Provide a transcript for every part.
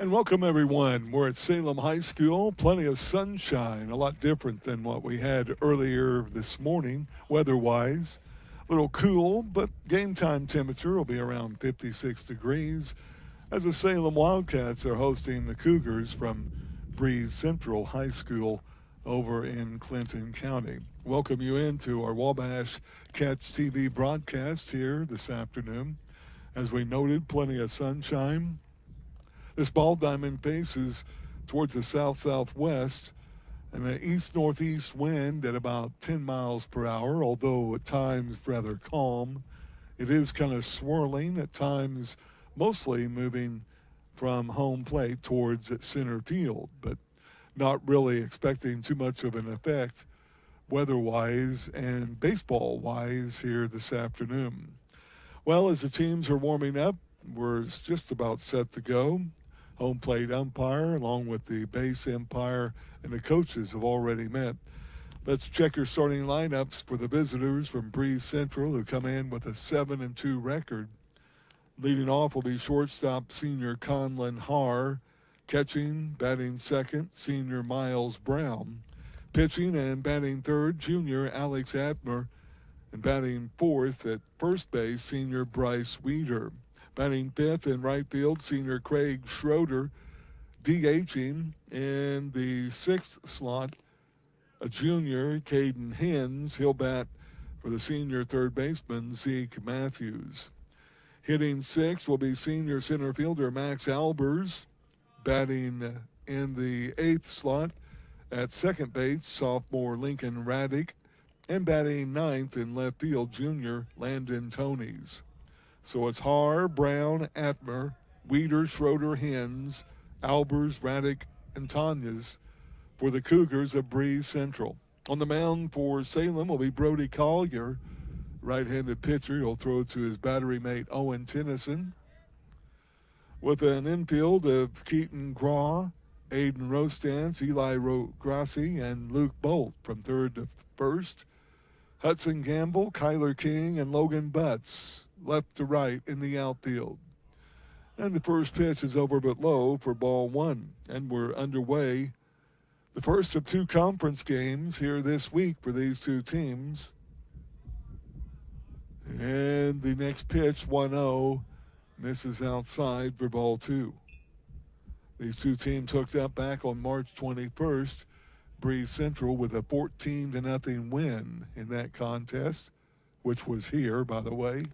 And welcome, everyone. We're at Salem High School. Plenty of sunshine, a lot different than what we had earlier this morning, weather-wise. A little cool, but game time temperature will be around 56 degrees as the Salem Wildcats are hosting the Cougars from Breese Central High School over in Clinton County. Welcome you into our Wabash Catch TV broadcast here this afternoon. As we noted, plenty of sunshine. This ball diamond faces towards the south-southwest and an east-northeast wind at about 10 miles per hour, although at times rather calm. It is kind of swirling at times, mostly moving from home plate towards center field, but not really expecting too much of an effect weather-wise and baseball-wise here this afternoon. Well, as the teams are warming up, we're just about set to go. Home plate umpire, along with the base umpire, and the coaches have already met. Let's check your starting lineups for the visitors from Breese Central, who come in with a 7-2 record. Leading off will be shortstop senior Conlon Haar. Catching, batting second, senior Miles Brown. Pitching and batting third, junior Alex Atmer. And batting fourth at first base, senior Bryce Weeder. Batting fifth in right field, senior Craig Schroeder. DHing in the sixth slot, a junior, Caden Hens. He'll bat for the senior third baseman, Zeke Matthews. Hitting sixth will be senior center fielder Max Albers. Batting in the eighth slot at second base, sophomore Lincoln Raddick. And batting ninth in left field, junior Landon Tonys. So it's Haar, Brown, Atmer, Weeder, Schroeder, Hens, Albers, Raddick, and Tanyas for the Cougars of Breese Central. On the mound for Salem will be Brody Collier, right-handed pitcher. He'll throw to his battery mate Owen Tennyson. With an infield of Keaton Graw, Aiden Rostance, Eli Grassi, and Luke Bolt from third to first. Hudson Gamble, Kyler King, and Logan Butts left to right in the outfield. And the first pitch is over but low for ball one. And we're underway. The first of two conference games here this week for these two teams. And the next pitch, 1-0, misses outside for ball two. These two teams hooked up back on March 21st. Breese Central with a 14-0 win in that contest, which was here, by the way.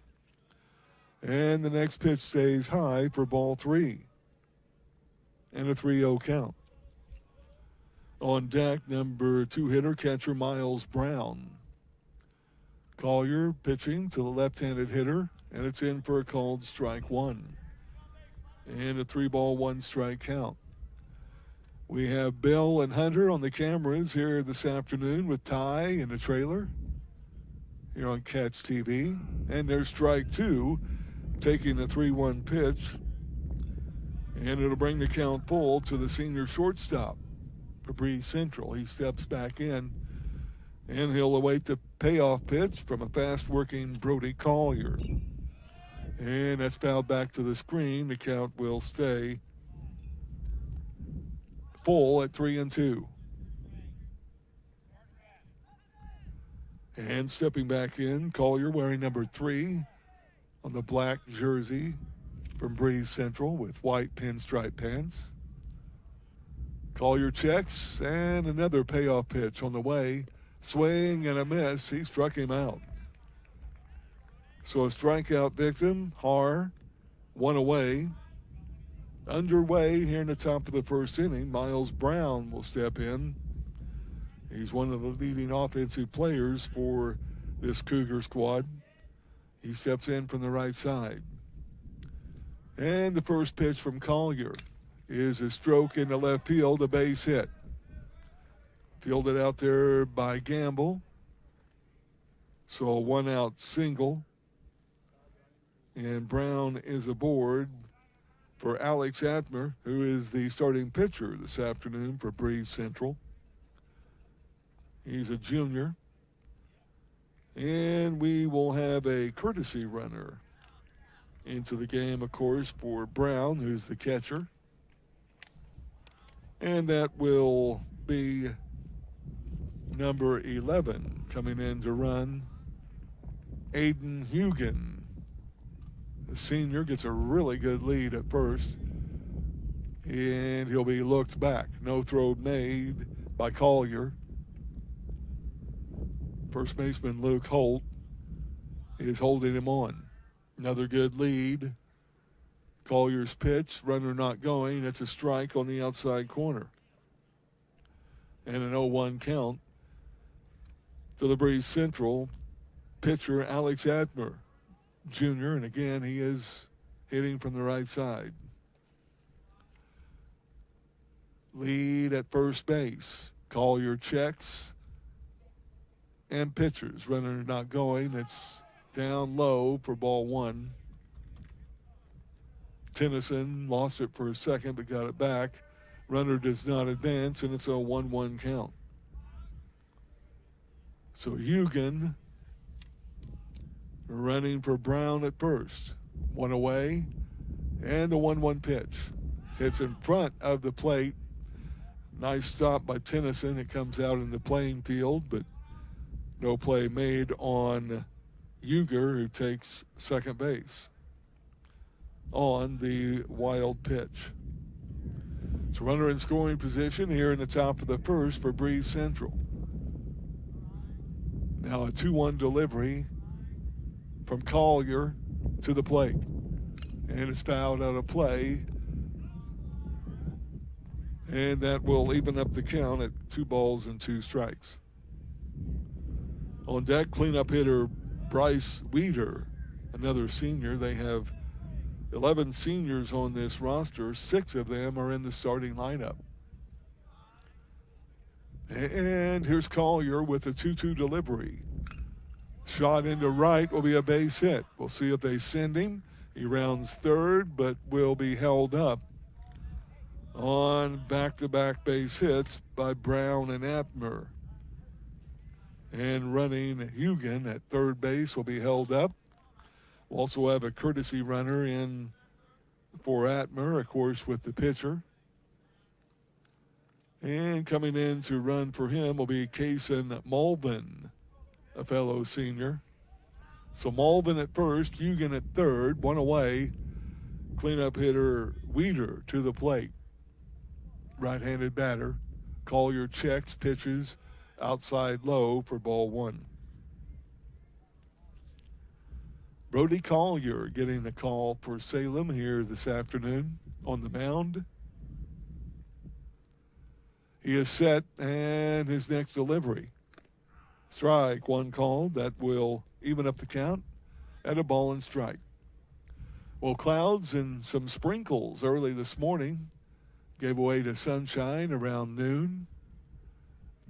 And the next pitch stays high for ball three. And a 3-0 count. On deck, number two hitter, catcher Miles Brown. Collier pitching to the left-handed hitter, and it's in for a called strike one. And a 3-ball, 1-strike count. We have Bill and Hunter on the cameras here this afternoon with Ty in the trailer here on Catch TV. And there's strike two, taking a 3-1 pitch. And it'll bring the count full to the senior shortstop for Breese Central. He steps back in, and he'll await the payoff pitch from a fast-working Brody Collier. And that's fouled back to the screen. The count will stay full at 3-2. And stepping back in, Collier wearing number 3 on the black jersey from Breese Central with white pinstripe pants. Collier checks, and another payoff pitch on the way. Swing and a miss. He struck him out. So a strikeout victim, Haar, one away. Underway here in the top of the first inning, Miles Brown will step in. He's one of the leading offensive players for this Cougar squad. He steps in from the right side. And the first pitch from Collier is a stroke into left field, a base hit. Fielded out there by Gamble. So a one-out single. And Brown is aboard for Alex Atmer, who is the starting pitcher this afternoon for Breese Central. He's a junior. And we will have a courtesy runner into the game, of course, for Brown, who's the catcher. And that will be number 11 coming in to run, Aiden Hugan. The senior gets a really good lead at first, and he'll be looked back. No throw made by Collier. First baseman Luke Holt is holding him on. Another good lead. Collier's pitch, runner not going. It's a strike on the outside corner. And an 0-1 count to the Breese Central pitcher Alex Admer Jr. And again, he is hitting from the right side. Lead at first base. Collier checks and pitchers. Runner not going. It's down low for ball one. Tennyson lost it for a second but got it back. Runner does not advance, and it's a 1-1 count. So Hugan running for Brown at first. One away, and the 1-1 pitch. Hits in front of the plate. Nice stop by Tennyson. It comes out in the playing field, but no play made on Huger, who takes second base on the wild pitch. So runner in scoring position here in the top of the first for Breese Central. Now a 2-1 delivery from Collier to the plate. And it's fouled out of play. And that will even up the count at 2 balls and 2 strikes. On deck, cleanup hitter Bryce Weeder, another senior. They have 11 seniors on this roster. 6 of them are in the starting lineup. And here's Collier with a 2-2 delivery. Shot into right will be a base hit. We'll see if they send him. He rounds third, but will be held up on back-to-back base hits by Brown and Atmer. And running Hugan at third base will be held up. We'll also have a courtesy runner in for Atmer, of course, with the pitcher. And coming in to run for him will be Kaysen Malvin, a fellow senior. So Malvin at first, Hugan at third, one away. Cleanup hitter Weeder to the plate. Right-handed batter. Collier checks, pitches outside low for ball one. Brody Collier getting the call for Salem here this afternoon on the mound. He is set, and his next delivery. Strike one called. That will even up the count at a ball and strike. Well, clouds and some sprinkles early this morning gave way to sunshine around noon.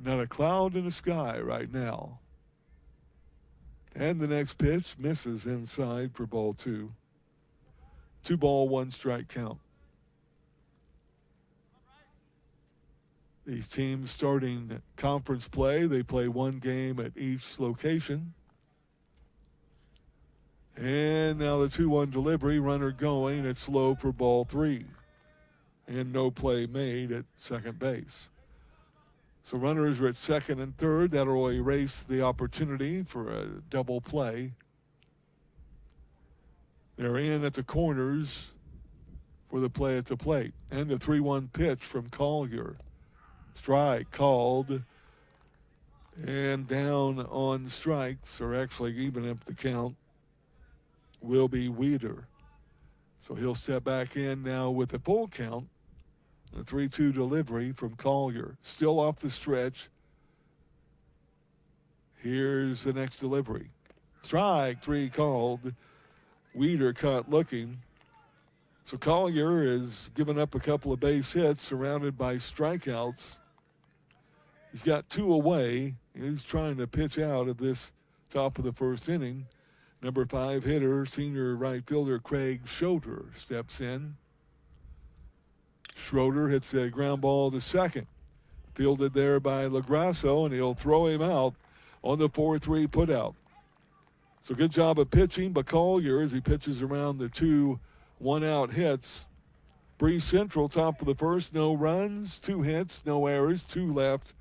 Not a cloud in the sky right now. And the next pitch misses inside for ball two. 2 ball, 1 strike count. These teams starting conference play. They play 1 game at each location. And now the 2-1 delivery, runner going. It's low for ball 3. And no play made at second base. So runners are at second and third. That'll erase the opportunity for a double play. They're in at the corners for the play at the plate. And the 3-1 pitch from Collier. Strike called. And down on strikes, or actually even up the count, will be Weeder. So he'll step back in now with a full count. A 3-2 delivery from Collier. Still off the stretch. Here's the next delivery. Strike 3 called. Weeder caught looking. So Collier has given up a couple of base hits surrounded by strikeouts. He's got 2 away. He's trying to pitch out of this top of the first inning. Number 5 hitter, senior right fielder Craig Schroeder steps in. Schroeder hits a ground ball to second. Fielded there by LaGrasso, and he'll throw him out on the 4-3 putout. So good job of pitching by Collier as he pitches around the 2 one-out hits. Breese Central, top of the first, no runs, 2 hits, no errors, 2 left.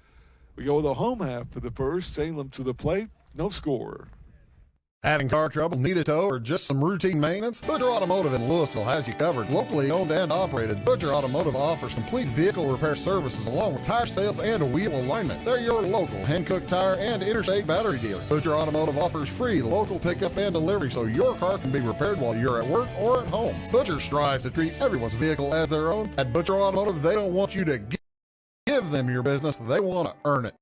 We go with the home half for the first. Salem to the plate, no score. Having car trouble, need a tow, or just some routine maintenance? Butcher Automotive in Louisville has you covered. Locally owned and operated, Butcher Automotive offers complete vehicle repair services along with tire sales and a wheel alignment. They're your local Hankook tire and interstate battery dealer. Butcher Automotive offers free local pickup and delivery so your car can be repaired while you're at work or at home. Butcher strives to treat everyone's vehicle as their own. At Butcher Automotive, they don't want you to give them your business, they want to earn it.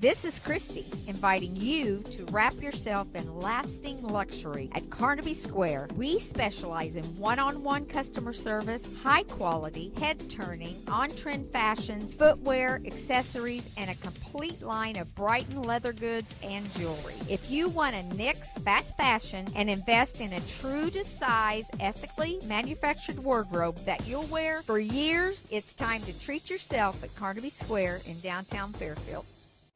This is Christy, inviting you to wrap yourself in lasting luxury at Carnaby Square. We specialize in one-on-one customer service, high quality, head-turning, on-trend fashions, footwear, accessories, and a complete line of Brighton leather goods and jewelry. If you want to nix fast fashion and invest in a true-to-size, ethically manufactured wardrobe that you'll wear for years, it's time to treat yourself at Carnaby Square in downtown Fairfield.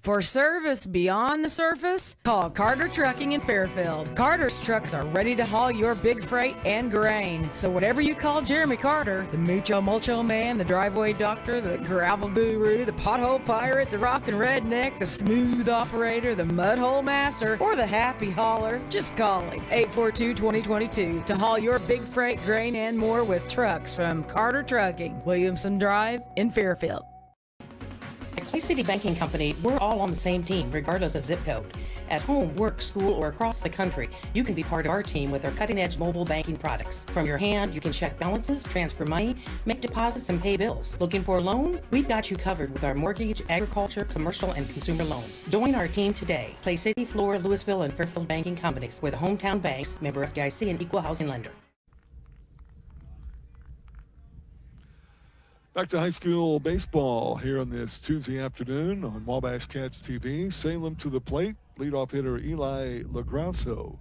For service beyond the surface, call Carter Trucking in Fairfield. Carter's trucks are ready to haul your big freight and grain. So whatever you call Jeremy Carter, the Mucho Mulcho Man, the driveway doctor, the gravel guru, the pothole pirate, the rockin' redneck, the smooth operator, the mudhole master, or the happy hauler, just call him. 842-2022 to haul your big freight, grain, and more with trucks from Carter Trucking, Williamson Drive in Fairfield. At Clay City Banking Company, we're all on the same team, regardless of zip code. At home, work, school, or across the country, you can be part of our team with our cutting-edge mobile banking products. From your hand, you can check balances, transfer money, make deposits, and pay bills. Looking for a loan? We've got you covered with our mortgage, agriculture, commercial, and consumer loans. Join our team today. Clay City, Flora, Louisville, and Fairfield Banking Companies. We're the hometown banks, member FDIC, and equal housing lender. Back to high school baseball here on this Tuesday afternoon on Wabash Catch TV. Salem to the plate. Leadoff hitter Eli LaGrasso.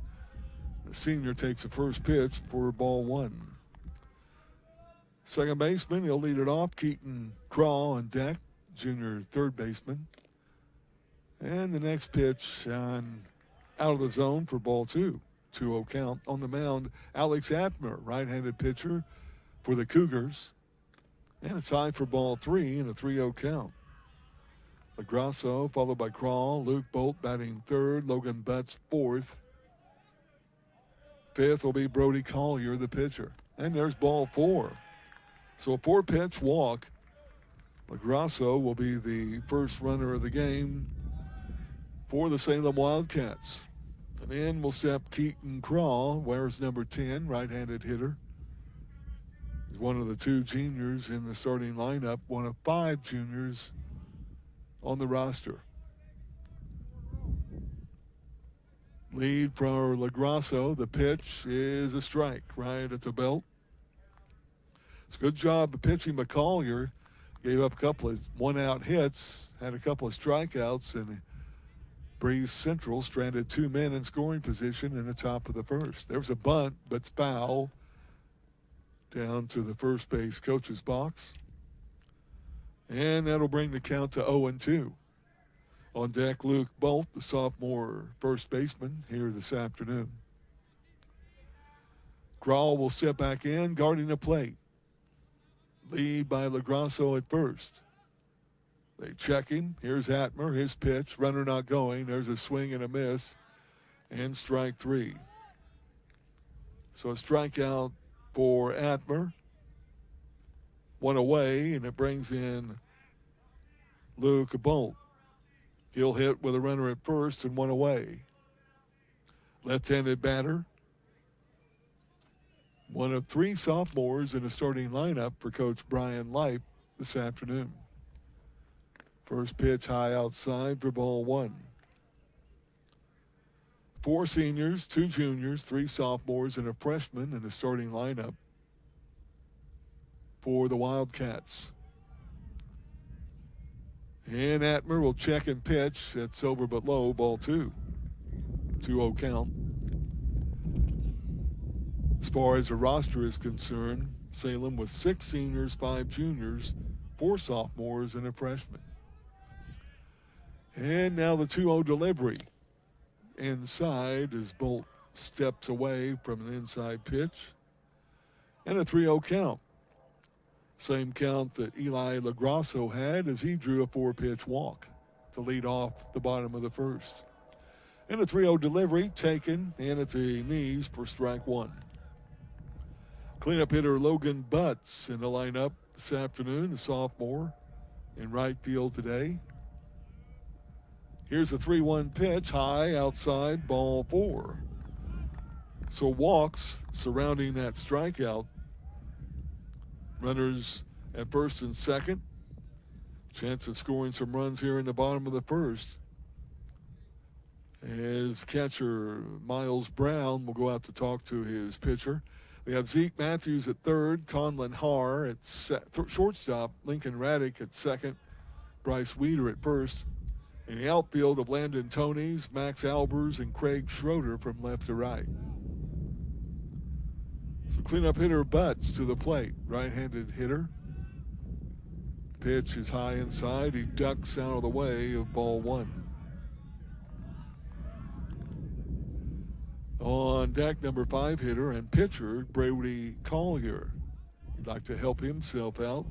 The senior takes the first pitch for ball 1. Second baseman, he'll lead it off. Keaton Craw on deck, junior third baseman. And the next pitch out of the zone for ball 2. 2-0 count. On the mound, Alex Atmer, right-handed pitcher for the Cougars. And it's high for ball 3 and a 3-0 count. LaGrasso followed by Crawl. Luke Bolt batting third. Logan Butts fourth. Fifth will be Brody Collier, the pitcher. And there's ball 4. So a 4-pitch walk. LaGrasso will be the first runner of the game for the Salem Wildcats. And in will step Keaton Crawl, wears number 10, right-handed hitter. He's one of the 2 juniors in the starting lineup, one of 5 juniors on the roster. Lead for LaGrasso. The pitch is a strike right at the belt. It's a good job of pitching, but Collier gave up a couple of one-out hits, had a couple of strikeouts, and Breese Central stranded 2 men in scoring position in the top of the first. There was a bunt, but it's foul. Down to the first base coach's box. And that'll bring the count to 0-2. On deck, Luke Bolt, the sophomore first baseman, here this afternoon. Grawl will step back in, guarding the plate. Lead by LaGrasso at first. They check him. Here's Atmer, his pitch. Runner not going. There's a swing and a miss. And strike 3. So a strikeout for Atmer. 1 away, and it brings in Luke Bolt. He'll hit with a runner at first and 1 away. Left-handed batter. One of 3 sophomores in the starting lineup for Coach Brian Lipe this afternoon. First pitch high outside for ball 1. 4 seniors, 2 juniors, 3 sophomores, and a freshman in the starting lineup for the Wildcats. And Atmer will check and pitch. That's over but low, ball 2. 2-0 count. As far as the roster is concerned, Salem with 6 seniors, 5 juniors, 4 sophomores, and a freshman. And now the 2-0 delivery. Inside as Bolt steps away from an inside pitch. And a 3-0 count. Same count that Eli LaGrasso had as he drew a 4-pitch walk to lead off the bottom of the first. And a 3-0 delivery taken, and it's a knees for strike one. Cleanup hitter Logan Butts in the lineup this afternoon, the sophomore in right field today. Here's a 3-1 pitch, high outside, ball 4. So walks surrounding that strikeout. Runners at first and second. Chance of scoring some runs here in the bottom of the first. As catcher Miles Brown will go out to talk to his pitcher. They have Zeke Matthews at third, Conlon Haar at shortstop, Lincoln Raddick at second, Bryce Weeder at first. In the outfield of Landon Tonys, Max Albers, and Craig Schroeder from left to right. So cleanup hitter Butts to the plate, right-handed hitter. Pitch is high inside. He ducks out of the way of ball 1. On deck, number 5 hitter and pitcher Brody Collier. He'd like to help himself out.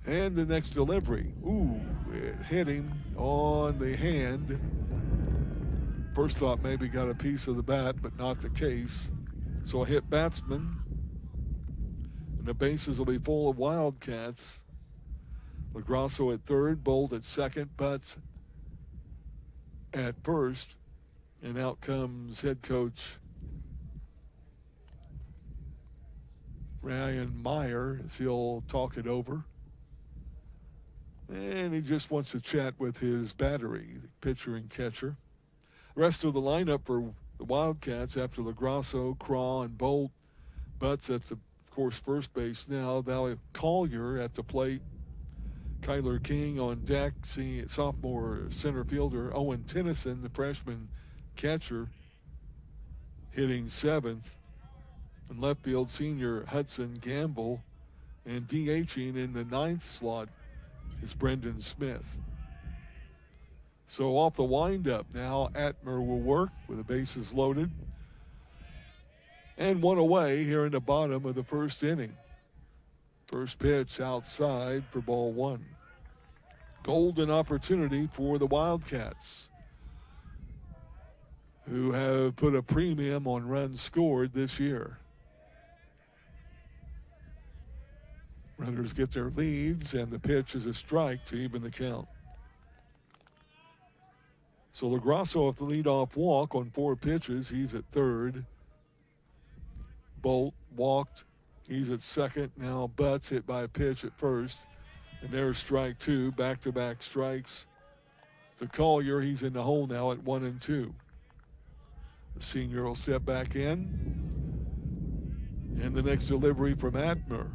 And the next delivery. Ooh, it hit him on the hand. First thought maybe got a piece of the bat, but not the case. So a hit batsman. And the bases will be full of Wildcats. LaGrasso at third, Bolt at second, Butts at first. And out comes head coach Ryan Meyer as he'll talk it over. And he just wants to chat with his battery, the pitcher and catcher. The rest of the lineup for the Wildcats after LaGrasso, Craw, and Bolt. Butts at the, of course, first base now. Valley Collier at the plate. Kyler King on deck. Sophomore center fielder Owen Tennyson, the freshman catcher, hitting 7th. In left field, senior Hudson Gamble. And DHing in the 9th slot is Brendan Smith. So off the windup now, Atmer will work with the bases loaded. And one away here in the bottom of the first inning. First pitch outside for ball 1. Golden opportunity for the Wildcats, who have put a premium on runs scored this year. Runners get their leads, and the pitch is a strike to even the count. So LaGrasso off the leadoff walk on 4 pitches. He's at third. Bolt walked. He's at second. Now Butts hit by a pitch at first. And there's strike 2, back-to-back strikes. To Collier, he's in the hole now at 1 and 2. The senior will step back in. And the next delivery from Atmer.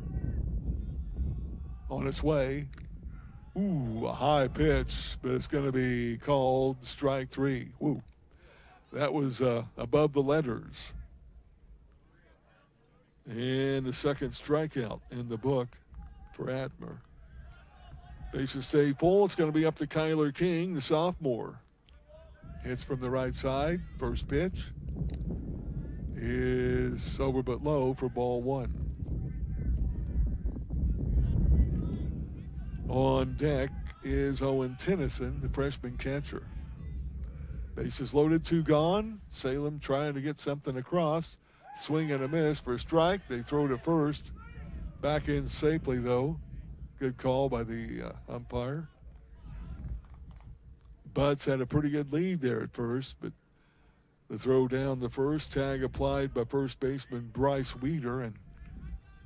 On its way. Ooh, a high pitch, but it's going to be called strike 3. Woo. That was above the letters. And the second strikeout in the book for Atmer. Bases stay full. It's going to be up to Kyler King, the sophomore. Hits from the right side. First pitch is over but low for ball 1. On deck is Owen Tennyson, the freshman catcher. Bases loaded, 2 gone. Salem trying to get something across. Swing and a miss for a strike. They throw to first. Back in safely, though. Good call by the umpire. Butts had a pretty good lead there at first, but the throw down the first, tag applied by first baseman Bryce Weeder, and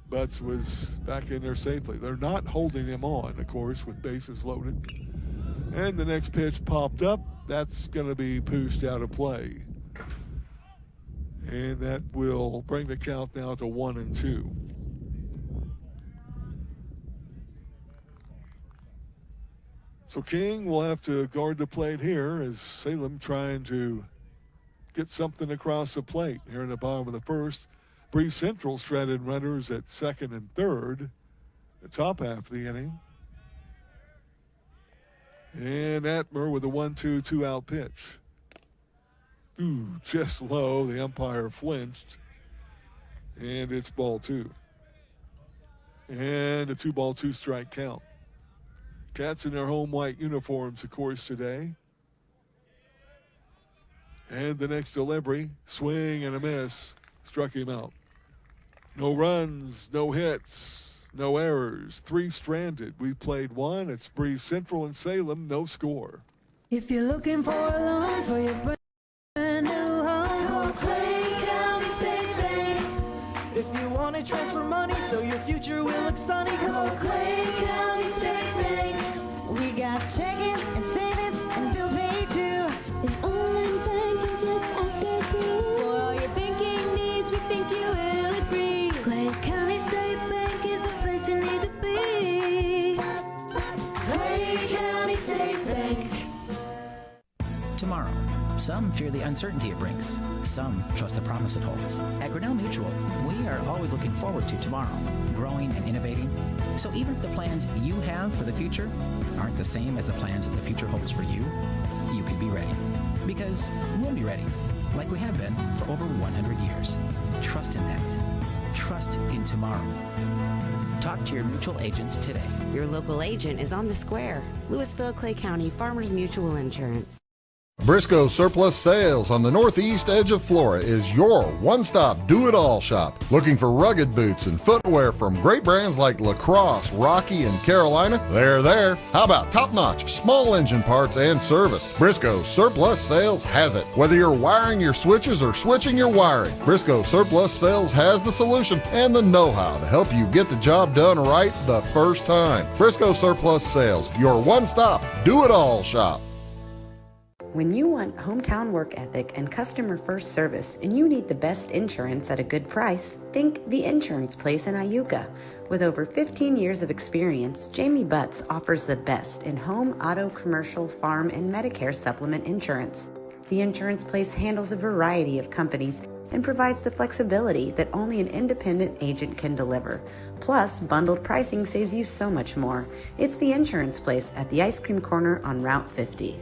Butts was back in there safely. They're not holding him on, of course, with bases loaded. And the next pitch popped up. That's going to be pushed out of play. And that will bring the count now to 1 and 2. So King will have to guard the plate here as Salem trying to get something across the plate here in the bottom of the first. Breese Central stranded runners at second and third, the top half of the inning. And Atmer with a 1-2, 2-out pitch. Ooh, just low. The umpire flinched. And it's ball 2. And a 2-ball, 2-strike count. Cats in their home white uniforms, of course, today. And the next delivery, swing and a miss, struck him out. No runs, no hits, no errors, 3 stranded. We played 1. It's Breese Central and Salem, no score. If you're looking for a loan for your brand new home, call Clay County State Bank. If you want to transfer money so your future will look sunny, call Clay County State Bank. We got checking and savings and bill pay too. An online bank, you just ask our crew. For all your banking needs, we think you will agree. Clay County State Bank is the place you need to be. Clay County State Bank. Tomorrow. Some fear the uncertainty it brings. Some trust the promise it holds. At Grinnell Mutual, we are always looking forward to tomorrow, growing and innovating. So even if the plans you have for the future aren't the same as the plans that the future holds for you, you can be ready. Because we'll be ready, like we have been for over 100 years. Trust in that. Trust in tomorrow. Talk to your mutual agent today. Your local agent is on the square. Louisville, Clay County Farmers Mutual Insurance. Briscoe Surplus Sales on the northeast edge of Flora is your one-stop do-it-all shop. Looking for rugged boots and footwear from great brands like Lacrosse, Rocky, and Carolina? They're there. How about top-notch small engine parts and service? Briscoe Surplus Sales has it. Whether you're wiring your switches or switching your wiring, Briscoe Surplus Sales has the solution and the know-how to help you get the job done right the first time. Briscoe Surplus Sales, your one-stop do-it-all shop. When you want hometown work ethic and customer first service and you need the best insurance at a good price, think The Insurance Place in Iuka. With over 15 years of experience, Jamie Butts offers the best in home, auto, commercial, farm, and Medicare supplement insurance. The Insurance Place handles a variety of companies and provides the flexibility that only an independent agent can deliver. Plus, bundled pricing saves you so much more. It's The Insurance Place at the Ice Cream Corner on Route 50.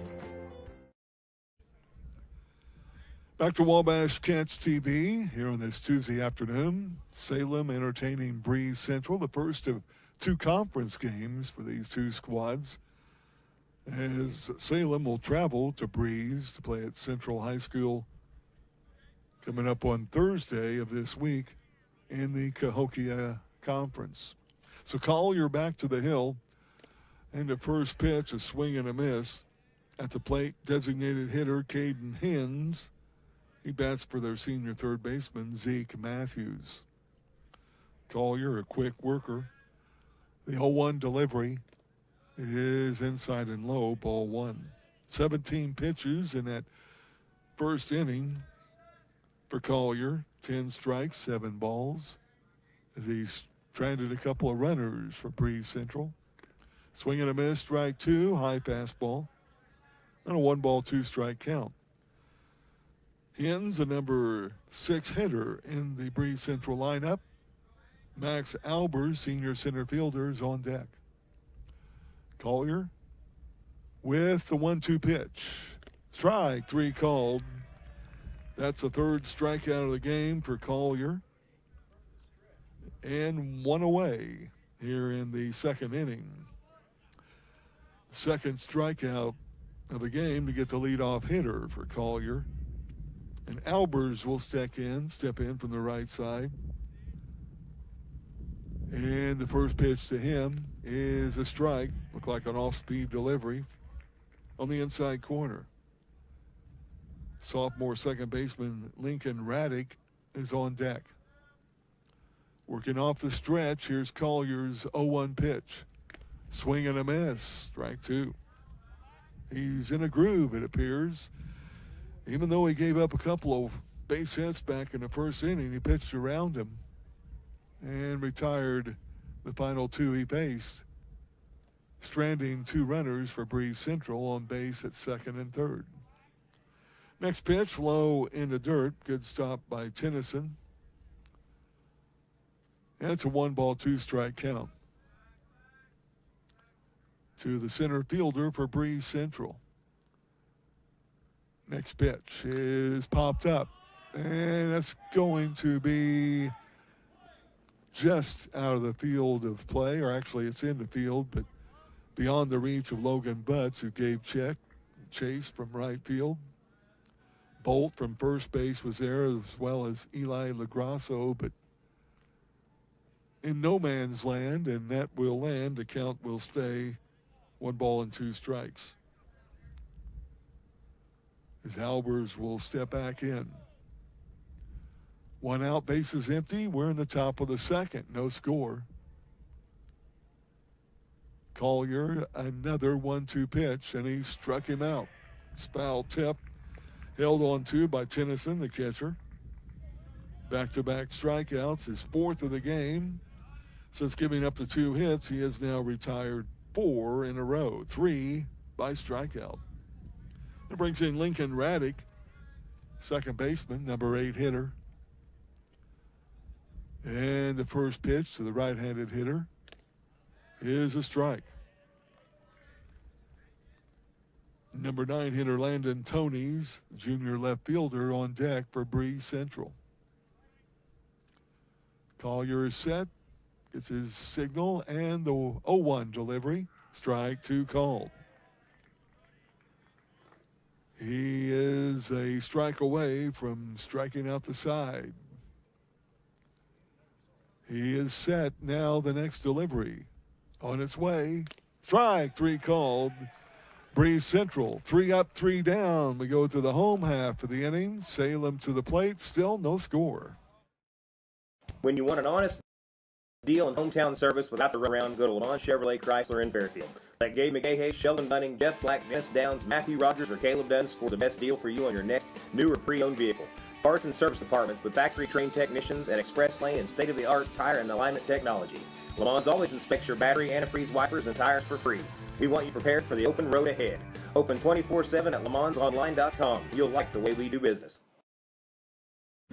Back to Wabash Cats TV here on this Tuesday afternoon. Salem entertaining Breese Central, the first of 2 conference games for these 2 squads, as Salem will travel to Breese to play at Central High School coming up on Thursday of this week in the Cahokia Conference. So Collier back to the hill, and the first pitch, a swing and a miss. At the plate, designated hitter Caden Hens. He bats for their senior third baseman, Zeke Matthews. Collier, a quick worker. The 0-1 delivery is inside and low, ball 1. 17 pitches in that first inning for Collier. 10 strikes, 7 balls. As he stranded a couple of runners for Breese Central. Swing and a miss, strike 2, high fastball. And a 1-ball, 2-strike count. Hens, the number 6 hitter in the Breese Central lineup. Max Albers, senior center fielder, is on deck. Collier with the 1-2 pitch. Strike 3 called. That's the 3rd strikeout of the game for Collier. And 1 away here in the 2nd inning. 2nd strikeout of the game to get the leadoff hitter for Collier. And Albers will step in from the right side. And the first pitch to him is a strike. Looked like an off-speed delivery on the inside corner. Sophomore second baseman Lincoln Raddick is on deck. Working off the stretch, here's Collier's 0-1 pitch. Swing and a miss, strike 2. He's in a groove, it appears. Even though he gave up a couple of base hits back in the first inning, he pitched around him and retired the final 2 he faced, stranding 2 runners for Breese Central on base at 2nd and 3rd. Next pitch, low in the dirt. Good stop by Tennyson. And it's a 1-ball, 2-strike count to the center fielder for Breese Central. Next pitch is popped up, and that's going to be just out of the field of play, or actually it's in the field, but beyond the reach of Logan Butts, who gave chase from right field. Bolt from first base was there, as well as Eli LaGrasso, but in no man's land, and that will land. The count will stay 1-2 strikes. As Albers will step back in. 1 out, bases empty. We're in the top of the second. No score. Collier, another 1-2 pitch, and he struck him out. Foul tip, held on to by Tennyson, the catcher. Back-to-back strikeouts, his 4th of the game. Since giving up the 2 hits, he has now retired 4 in a row, 3 by strikeout. It brings in Lincoln Raddick, second baseman, number 8 hitter. And the first pitch to the right-handed hitter is a strike. Number 9 hitter Landon Toney's junior left fielder on deck for Breese Central. Collier is set, gets his signal, and the 0-1 delivery. Strike 2 called. He is a strike away from striking out the side. He is set now. The next delivery on its way. Strike 3 called. Breese Central, 3 up, 3 down. We go to the home half of the inning. Salem to the plate, still no score. When you want an honest deal and hometown service without the runaround, go to Lamont Chevrolet Chrysler in Fairfield. Let Gabe McGahey, Sheldon Bunning, Jeff Black, Dennis Downs, Matthew Rogers, or Caleb Dunn score the best deal for you on your next new or pre-owned vehicle. Parts and service departments with factory-trained technicians and express lane and state-of-the-art tire and alignment technology. Lamont always inspects your battery, antifreeze, wipers, and tires for free. We want you prepared for the open road ahead. Open 24/7 at LaMonsOnline.com. You'll like the way we do business.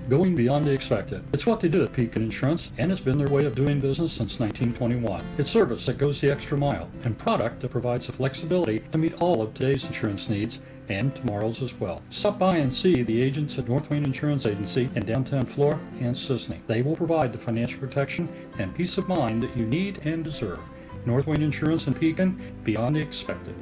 Going beyond the expected. It's what they do at Pekin Insurance, and it's been their way of doing business since 1921. It's service that goes the extra mile, and product that provides the flexibility to meet all of today's insurance needs and tomorrow's as well. Stop by and see the agents at North Wayne Insurance Agency in downtown Flora and Sisney. They will provide the financial protection and peace of mind that you need and deserve. North Wayne Insurance in Pekin, beyond the expected.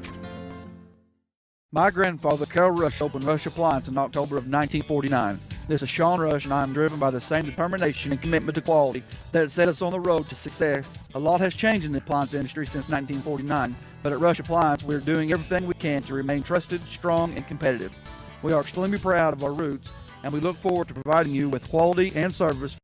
My grandfather, Carol Rush, opened Rush Appliance in October of 1949. This is Sean Rush, and I am driven by the same determination and commitment to quality that set us on the road to success. A lot has changed in the appliance industry since 1949, but at Rush Appliance, we are doing everything we can to remain trusted, strong, and competitive. We are extremely proud of our roots, and we look forward to providing you with quality and service.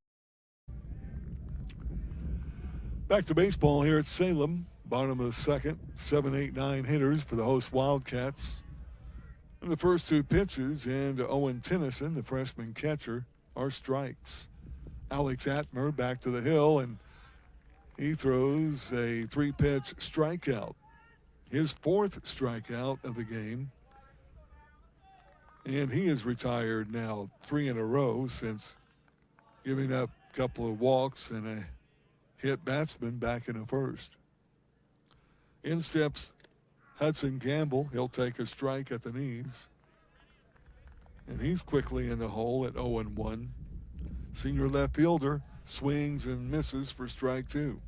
Back to baseball here at Salem. Bottom of the second, 7, 8, 9 hitters for the host Wildcats. And the first 2 pitches, and Owen Tennyson, the freshman catcher, are strikes. Alex Atmer back to the hill, and he throws a 3-pitch strikeout. His 4th strikeout of the game. And he is retired now 3 in a row since giving up a couple of walks and a hit batsman back in the first. In steps Hudson Gamble. He'll take a strike at the knees. And he's quickly in the hole at 0-1. Senior left fielder swings and misses for strike 2.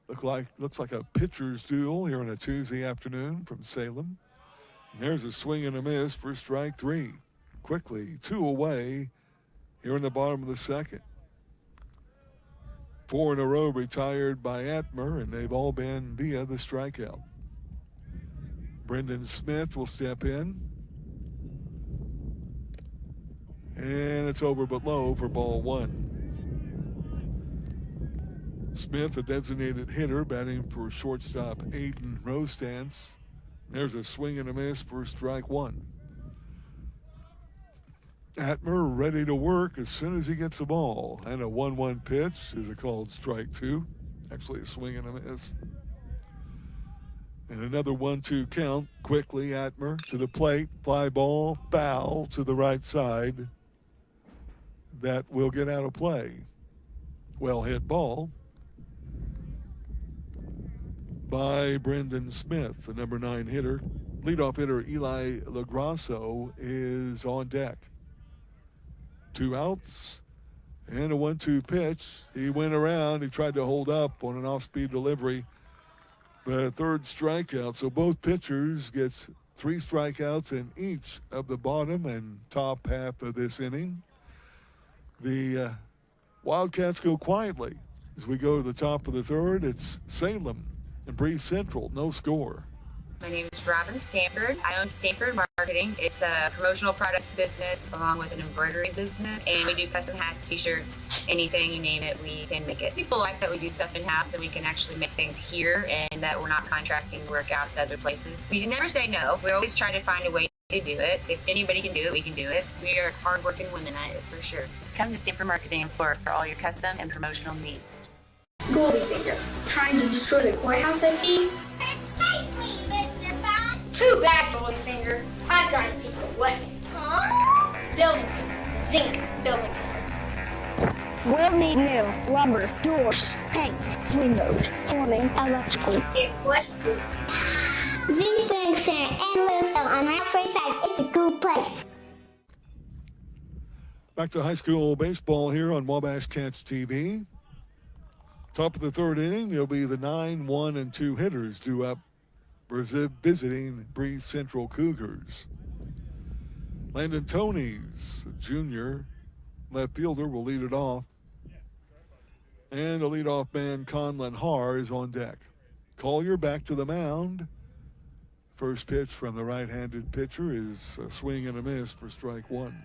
Looks like a pitcher's duel here on a Tuesday afternoon from Salem. And there's a swing and a miss for strike 3. Quickly, 2 away here in the bottom of the second. 4 in a row retired by Atmer, and they've all been via the strikeout. Brendan Smith will step in. And it's over but low for ball 1. Smith, a designated hitter, batting for shortstop Aiden Rostance. There's a swing and a miss for strike 1. Atmer ready to work as soon as he gets the ball. And a 1-1 pitch is a called strike 2. Actually a swing and a miss. And another 1-2 count. Quickly, Atmer to the plate. Fly ball, foul to the right side. That will get out of play. Well hit ball by Brendan Smith, the number 9 hitter. Leadoff hitter Eli LaGrasso is on deck. 2 outs, And a 1-2 pitch. He went around. He tried to hold up on an off-speed delivery, but third strikeout. So both pitchers gets 3 strikeouts in each of the bottom and top half of this inning. The Wildcats go quietly. As we go to the top of the third, it's Salem and Breese Central, no score. My name is Robin Stanford. I own Stanford Marketing. It's a promotional products business along with an embroidery business. And we do custom hats, t-shirts, anything, you name it, we can make it. People like that we do stuff in-house and we can actually make things here and that we're not contracting work out to other places. We never say no. We always try to find a way to do it. If anybody can do it, we can do it. We are hardworking women, that is for sure. Come to Stanford Marketing for all your custom and promotional needs. Goldfinger, trying to destroy the courthouse, I see. Precisely, Mr. Bob. Too bad, Goldfinger. I've got a secret weapon. Building secret. Zinc building secret. We'll need new lumber, doors, paint, windows, plumbing, electrical. It was good. Zinc Building Center and Louisville on Railway Side. It's a good place. Back to high school baseball here on Wabash Cats TV. Top of the third inning, there'll be the 9, 1, and 2 hitters due up for visiting Breese Central Cougars. Landon Toney's junior left fielder will lead it off. And the leadoff man, Conlon Haar, is on deck. Collier back to the mound. First pitch from the right-handed pitcher is a swing and a miss for strike 1.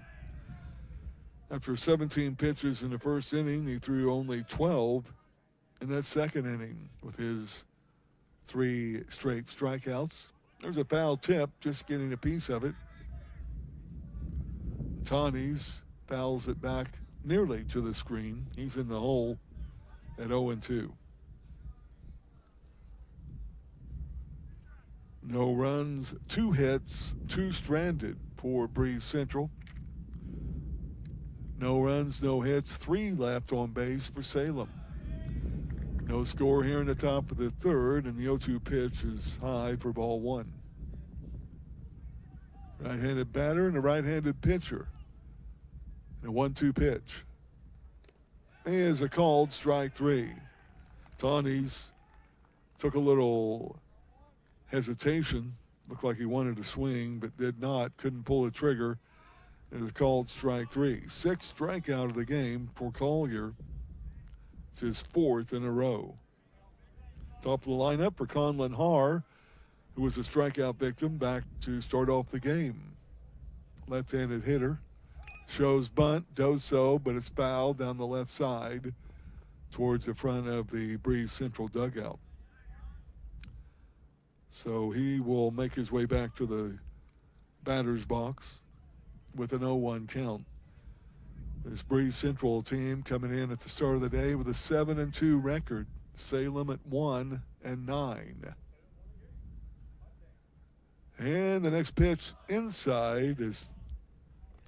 After 17 pitches in the first inning, he threw only 12 in that second inning with his 3 straight strikeouts. There's a foul tip, just getting a piece of it. Tanis fouls it back nearly to the screen. He's in the hole at 0-2. No runs, 2 hits, 2 stranded for Breese Central. No runs, no hits, 3 left on base for Salem. No score here in the top of the third, and the 0-2 pitch is high for ball 1. Right-handed batter and a right-handed pitcher. And a 1-2 pitch. Is a called strike 3. Tanis took a little hesitation. Looked like he wanted to swing, but did not. Couldn't pull the trigger. It is called strike 3. 6th strikeout of the game for Collier. It's his 4th in a row. Top of the lineup for Conlon Haar, who was a strikeout victim, back to start off the game. Left-handed hitter. Shows bunt, does so, but it's fouled down the left side towards the front of the Breese Central dugout. So he will make his way back to the batter's box with an 0-1 count. This Breese Central team coming in at the start of the day with a 7-2 record. Salem at 1-9. And the next pitch inside is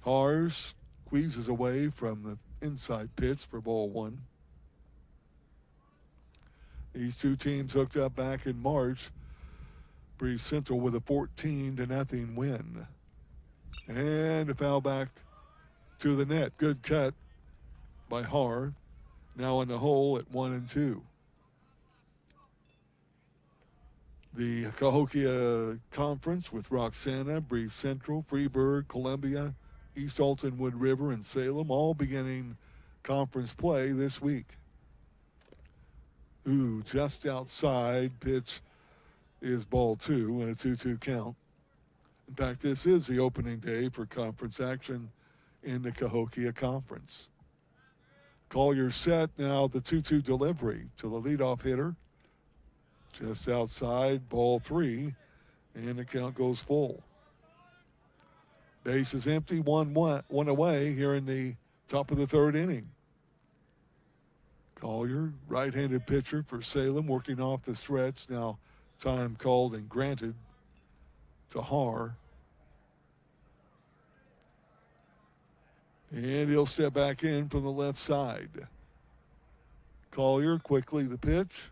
Hars squeezes away from the inside pitch for ball 1. These two teams hooked up back in March. Breese Central with a 14-0 win. And a foul back to the net. Good cut by Har. Now in the hole at 1-2. The Cahokia Conference with Roxana, Breese Central, Freeburg, Columbia, East Alton, Wood River, and Salem all beginning conference play this week. Ooh, just outside. Pitch is ball 2 and a 2-2 count. In fact, this is the opening day for conference action in the Cahokia Conference. Collier set now, the 2-2 delivery to the leadoff hitter. Just outside, ball 3, and the count goes full. Base is empty, one away here in the top of the third inning. Collier, right-handed pitcher for Salem, working off the stretch. Now time called and granted to Har. And he'll step back in from the left side. Collier, quickly the pitch.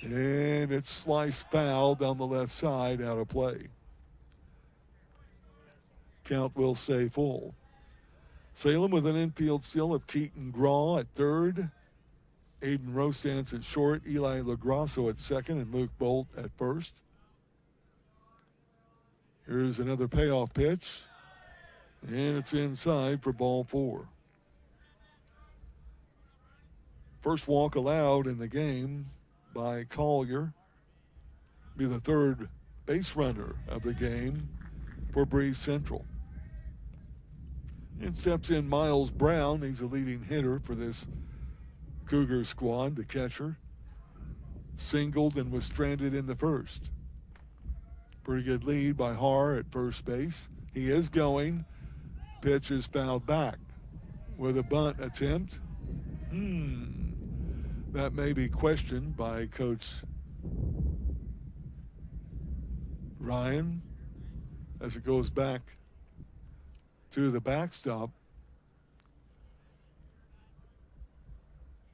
And it's sliced foul down the left side, out of play. Count will stay full. Salem with an infield steal of Keaton Graw at third. Aiden Rostance at short. Eli LaGrasso at second. And Luke Bolt at first. Here's another payoff pitch. And it's inside for ball 4. First walk allowed in the game by Collier. Be the third base runner of the game for Breese Central. And steps in Miles Brown. He's a leading hitter for this Cougar squad, the catcher. Singled and was stranded in the first. Pretty good lead by Har at first base. He is going. Pitch is fouled back with a bunt attempt. That may be questioned by Coach Ryan as it goes back to the backstop.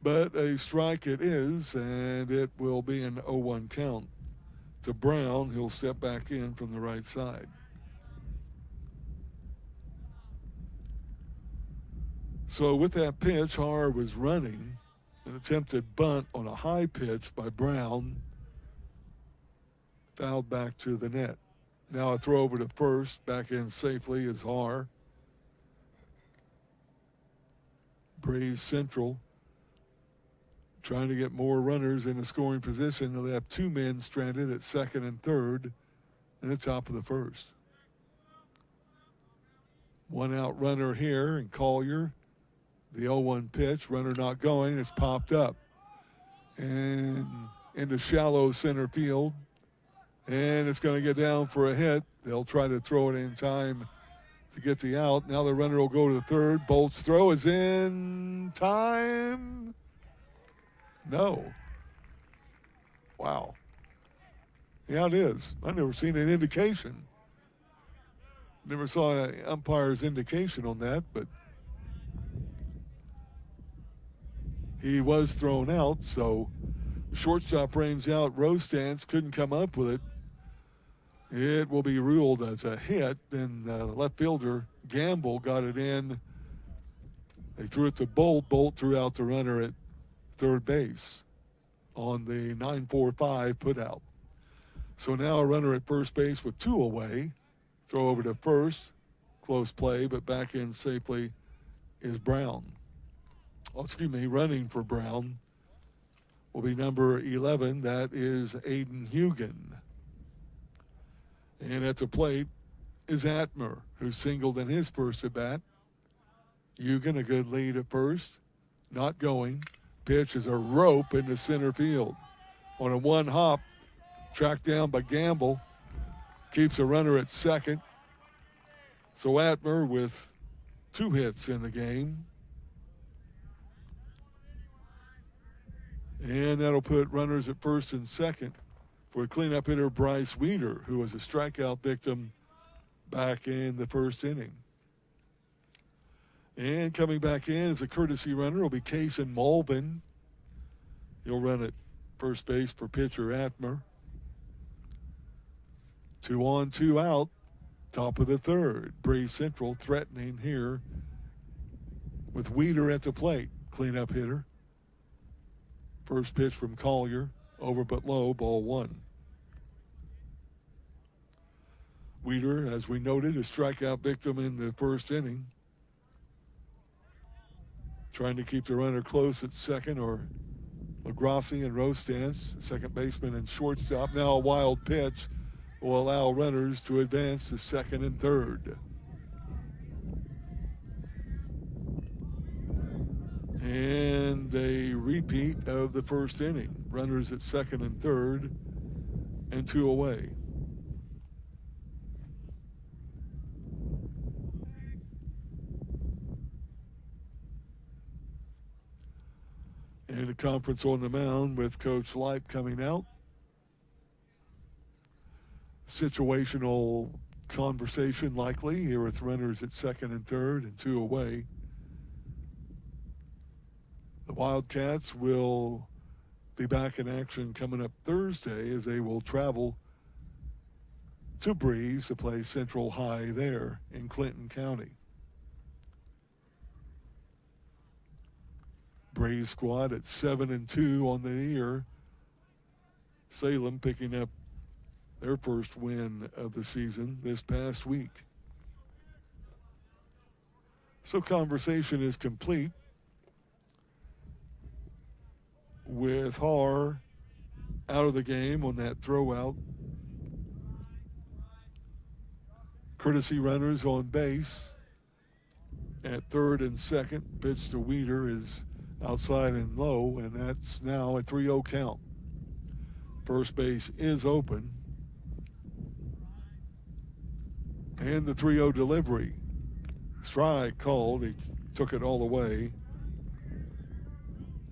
But a strike it is, and it will be an 0-1 count to Brown. He'll step back in from the right side. So with that pitch, Har was running. An attempted bunt on a high pitch by Brown. Fouled back to the net. Now a throw over to first. Back in safely is Har. Breese Central trying to get more runners in the scoring position. They'll have 2 men stranded at second and third in the top of the first. 1 out runner here, and Collier. The 0-1 pitch, runner not going, it's popped up. And into shallow center field. And it's going to get down for a hit. They'll try to throw it in time to get the out. Now the runner will go to the third. Bolt's throw is in time. No. Wow. Yeah, it is. I've never seen an indication. Never saw an umpire's indication on that, but he was thrown out, so shortstop rains out. Rostance couldn't come up with it. It will be ruled as a hit. Then left fielder Gamble got it in. They threw it to Bolt. Bolt threw out the runner at third base on the 9-4-5 putout. So now a runner at first base with 2 away. Throw over to first. Close play, but back in safely is Brown. Running for Brown will be number 11. That is Aiden Hugan. And at the plate is Atmer, who singled in his first at bat. Hugan, a good lead at first. Not going. Pitch is a rope into center field. On a 1 hop, tracked down by Gamble. Keeps a runner at second. So Atmer with 2 hits in the game. And that'll put runners at first and second for cleanup hitter Bryce Weeder, who was a strikeout victim back in the first inning. And coming back in as a courtesy runner will be Kaysen Mulvin. He'll run at first base for pitcher Atmer. 2 on, 2 out. Top of the third. Breese Central threatening here with Weeder at the plate. Cleanup hitter. First pitch from Collier, over but low, ball 1. Weeder, as we noted, a strikeout victim in the first inning. Trying to keep the runner close at second, or LaGrassi and Rostance, second baseman and shortstop. Now a wild pitch will allow runners to advance to second and third. And a repeat of the first inning. Runners at second and third, and 2 away. And a conference on the mound with Coach Leip coming out. Situational conversation likely here with runners at second and third and 2 away. The Wildcats will be back in action coming up Thursday as they will travel to Breese to play Central High there in Clinton County. Breese squad at 7-2 on the year. Salem picking up their first win of the season this past week. So conversation is complete with Haar out of the game on that throw out. Courtesy runners on base at third and second. Pitch to Weeder is outside and low, and that's now a 3-0 count. First base is open. And the 3-0 delivery. Strike called. He took it all the way.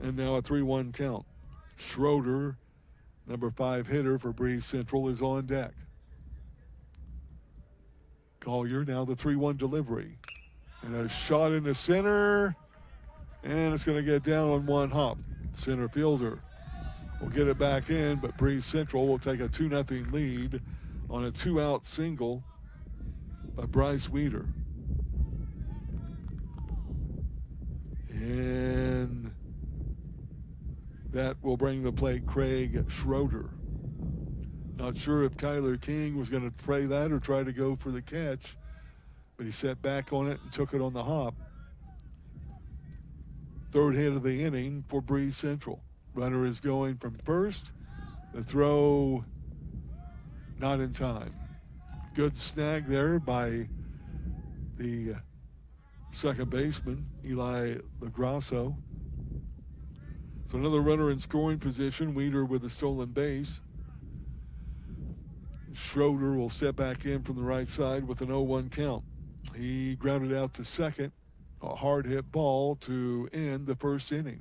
And now a 3-1 count. Schroeder, number 5 hitter for Breese Central, is on deck. Collier, now the 3-1 delivery. And a shot in the center. And it's going to get down on one hop. Center fielder will get it back in, but Breese Central will take a 2-0 lead on a 2-out single by Bryce Weeder. And that will bring the plate Craig Schroeder. Not sure if Kyler King was going to play that or try to go for the catch, but he sat back on it and took it on the hop. Third hit of the inning for Breese Central. Runner is going from first. The throw not in time. Good snag there by the second baseman, Eli LaGrasso. So another runner in scoring position, Weeder with a stolen base. Schroeder will step back in from the right side with an 0-1 count. He grounded out to second, a hard hit ball to end the first inning.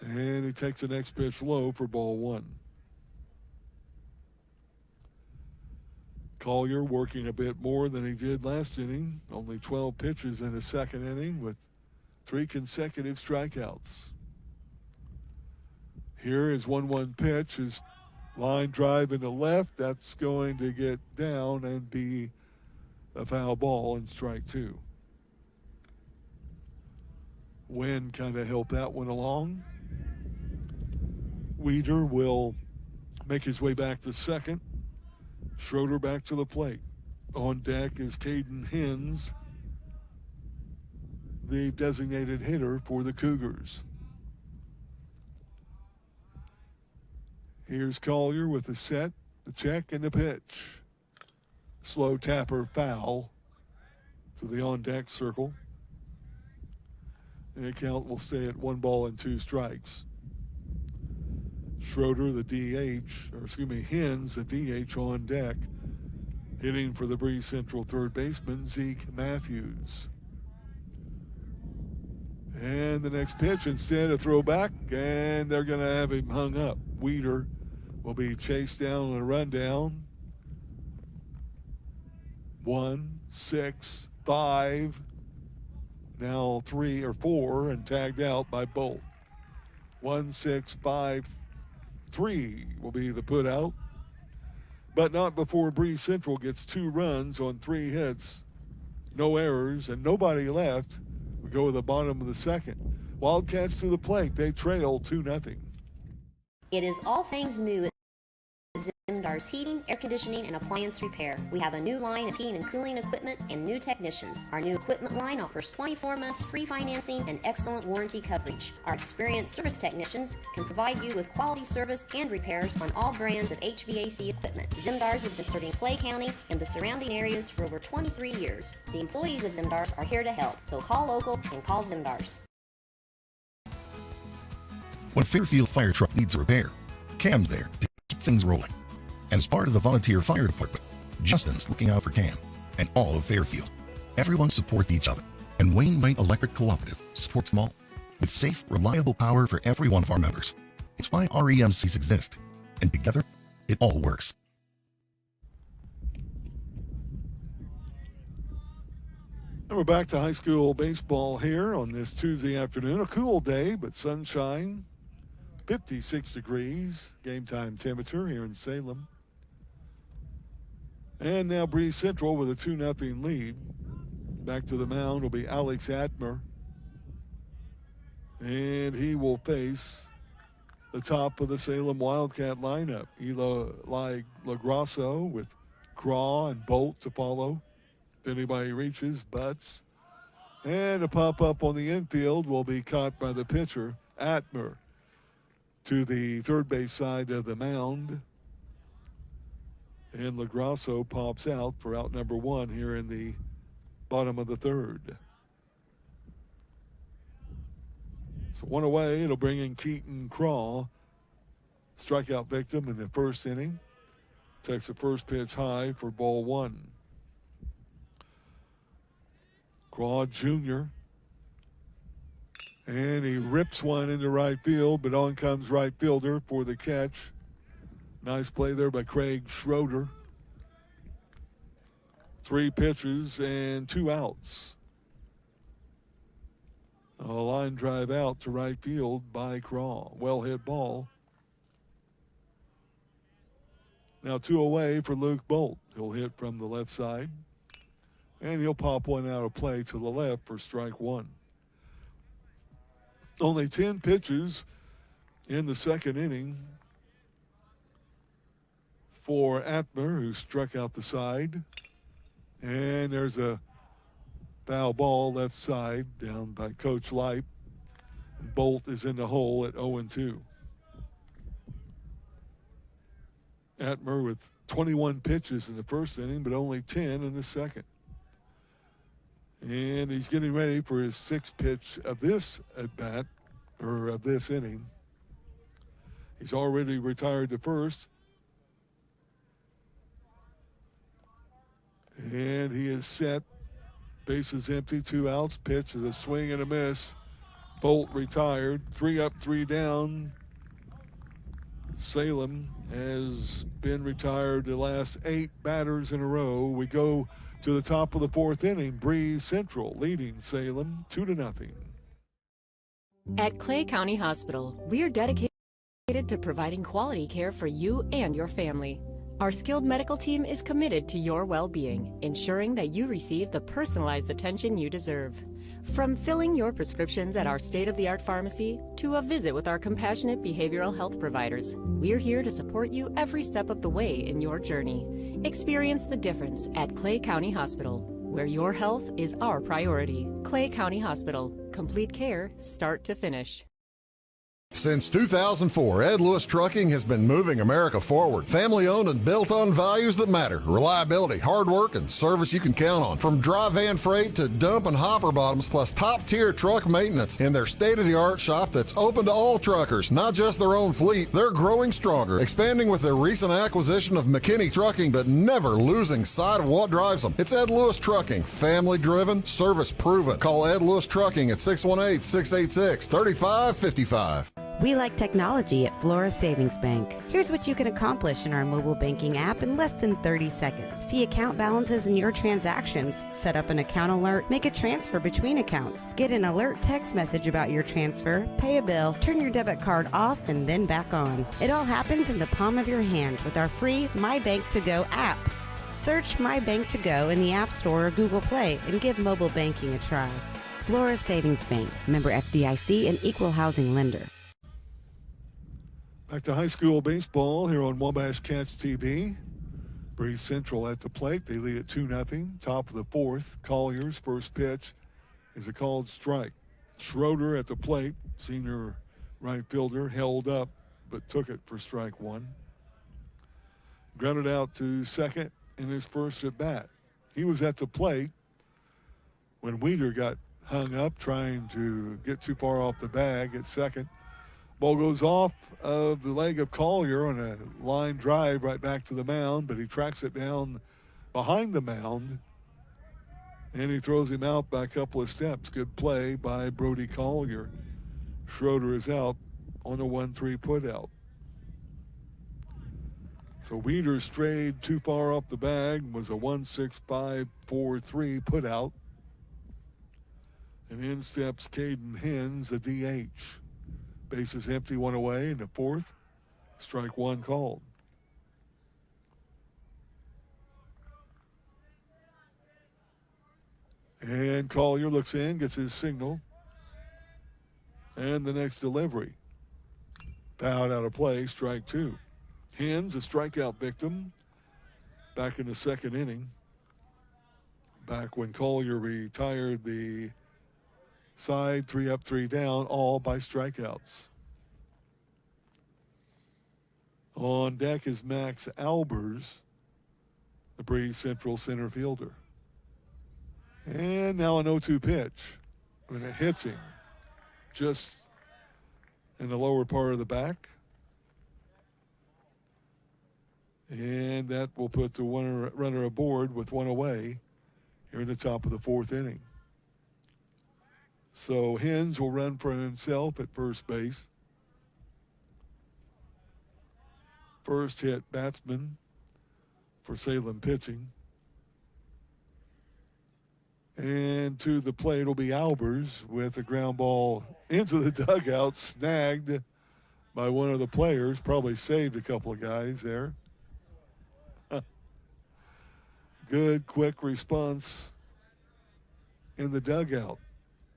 And he takes the next pitch low for ball 1. Collier working a bit more than he did last inning. Only 12 pitches in the second inning with 3 consecutive strikeouts. Here is 1-1 pitch. His line drive into left. That's going to get down and be a foul ball and strike 2. Wind kind of helped that one along. Weeder will make his way back to second. Schroeder back to the plate. On deck is Caden Hens, the designated hitter for the Cougars. Here's Collier with the set, the check, and the pitch. Slow tapper foul to the on-deck circle. And the count will stay at 1 ball and 2 strikes. Schroeder, the Hens, the DH on deck, hitting for the Breese Central third baseman, Zeke Matthews. And the next pitch, instead, a throwback, and they're going to have him hung up. Weeder will be chased down on a rundown. 1, 6, 5, now 3 or 4, and tagged out by Bolt. 1, 6, 5, 3 will be the put out, but not before Breese Central gets 2 runs on 3 hits, no errors, and nobody left. We go to the bottom of the second. Wildcats to the plate. They trail 2-0. It is all things new at Zimdar's Heating, Air Conditioning, and Appliance Repair. We have a new line of heating and cooling equipment and new technicians. Our new equipment line offers 24 months free financing and excellent warranty coverage. Our experienced service technicians can provide you with quality service and repairs on all brands of HVAC equipment. Zimdar's has been serving Clay County and the surrounding areas for over 23 years. The employees of Zimdar's are here to help, so call local and call Zimdar's. When Fairfield Fire Truck needs a repair, Cam's there to keep things rolling. And as part of the volunteer fire department, Justin's looking out for Cam and all of Fairfield. Everyone supports each other, and Wayne White Electric Cooperative supports them all with safe, reliable power for every one of our members. It's why REMCs exist, and together, it all works. And we're back to high school baseball here on this Tuesday afternoon. A cool day, but sunshine, 56 degrees, game time temperature here in Salem. And now Breese Central with a 2-0 lead. Back to the mound will be Alex Atmer. And he will face the top of the Salem Wildcat lineup. Eli LaGrasso with Craw and Bolt to follow. If anybody reaches, butts. And a pop-up on the infield will be caught by the pitcher, Atmer, to the third base side of the mound. And LaGrasso pops out for out number one here in the bottom of the third. So one away, it'll bring in Keaton Craw, strikeout victim in the first inning. Takes the first pitch high for ball one. Craw Jr. And he rips one into right field, but on comes right fielder for the catch. Nice play there by Craig Schroeder. 3 pitches and 2 outs. A line drive out to right field by Craw. Well hit ball. Now 2 away for Luke Bolt. He'll hit from the left side. And he'll pop one out of play to the left for strike one. Only 10 pitches in the second inning for Atmer, who struck out the side. And there's a foul ball left side down by Coach Lipe. Bolt is in the hole at 0-2. Atmer with 21 pitches in the first inning, but only 10 in the second. And he's getting ready for his 6th pitch of this at-bat, or of this inning. He's already retired to first. And he is set. Bases empty, 2 outs. Pitch is a swing and a miss. Bolt retired. 3 up, 3 down. Salem has been retired the last 8 batters in a row. We go to the top of the 4th inning. Breese Central leading Salem 2-0. At Clay County Hospital, we are dedicated to providing quality care for you and your family. Our skilled medical team is committed to your well-being, ensuring that you receive the personalized attention you deserve. From filling your prescriptions at our state-of-the-art pharmacy to a visit with our compassionate behavioral health providers, we're here to support you every step of the way in your journey. Experience the difference at Clay County Hospital, where your health is our priority. Clay County Hospital. Complete care, start to finish. Since 2004, Ed Lewis Trucking has been moving America forward. Family-owned and built on values that matter. Reliability, hard work, and service you can count on. From dry van freight to dump and hopper bottoms, plus top-tier truck maintenance in their state-of-the-art shop that's open to all truckers, not just their own fleet. They're growing stronger, expanding with their recent acquisition of McKinney Trucking, but never losing sight of what drives them. It's Ed Lewis Trucking, family-driven, service-proven. Call Ed Lewis Trucking at 618-686-3555. We like technology at Flora Savings Bank. Here's what you can accomplish in our mobile banking app in less than 30 seconds. See account balances in your transactions, set up an account alert, make a transfer between accounts, get an alert text message about your transfer, pay a bill, turn your debit card off and then back on. It all happens in the palm of your hand with our free My Bank to Go app. Search My Bank to Go in the App Store or Google Play and give mobile banking a try. Flora Savings Bank, member FDIC and equal housing lender. Back to high school baseball here on Wabash Cats TV. Breese Central at the plate. They lead at 2-0. Top of the 4th. Collier's first pitch is a called strike. Schroeder at the plate. Senior right fielder held up but took it for strike one. Grounded out to second in his first at bat. He was at the plate when Weeder got hung up trying to get too far off the bag at second. Ball goes off of the leg of Collier on a line drive right back to the mound, but he tracks it down behind the mound, and he throws him out by a couple of steps. Good play by Brody Collier. Schroeder is out on a 1-3 putout. So Weeder strayed too far off the bag, was a 1-6-5-4-3 putout. And in steps Caden Hens, a DH. Bases empty, 1 away in the 4th. Strike one called. And Collier looks in, gets his signal. And the next delivery. Fouled out of play, strike two. Hens, a strikeout victim, back in the second inning. Back when Collier retired the side, 3 up, 3 down, all by strikeouts. On deck is Max Albers, the Breese Central center fielder. And now an 0-2 pitch. When it hits him, just in the lower part of the back. And that will put the runner aboard with one away here in the top of the fourth inning. So Hens will run for himself at first base. First hit batsman for Salem pitching. And to the plate will be Albers with a ground ball into the dugout, snagged by one of the players. Probably saved a couple of guys there. Good, quick response in the dugout.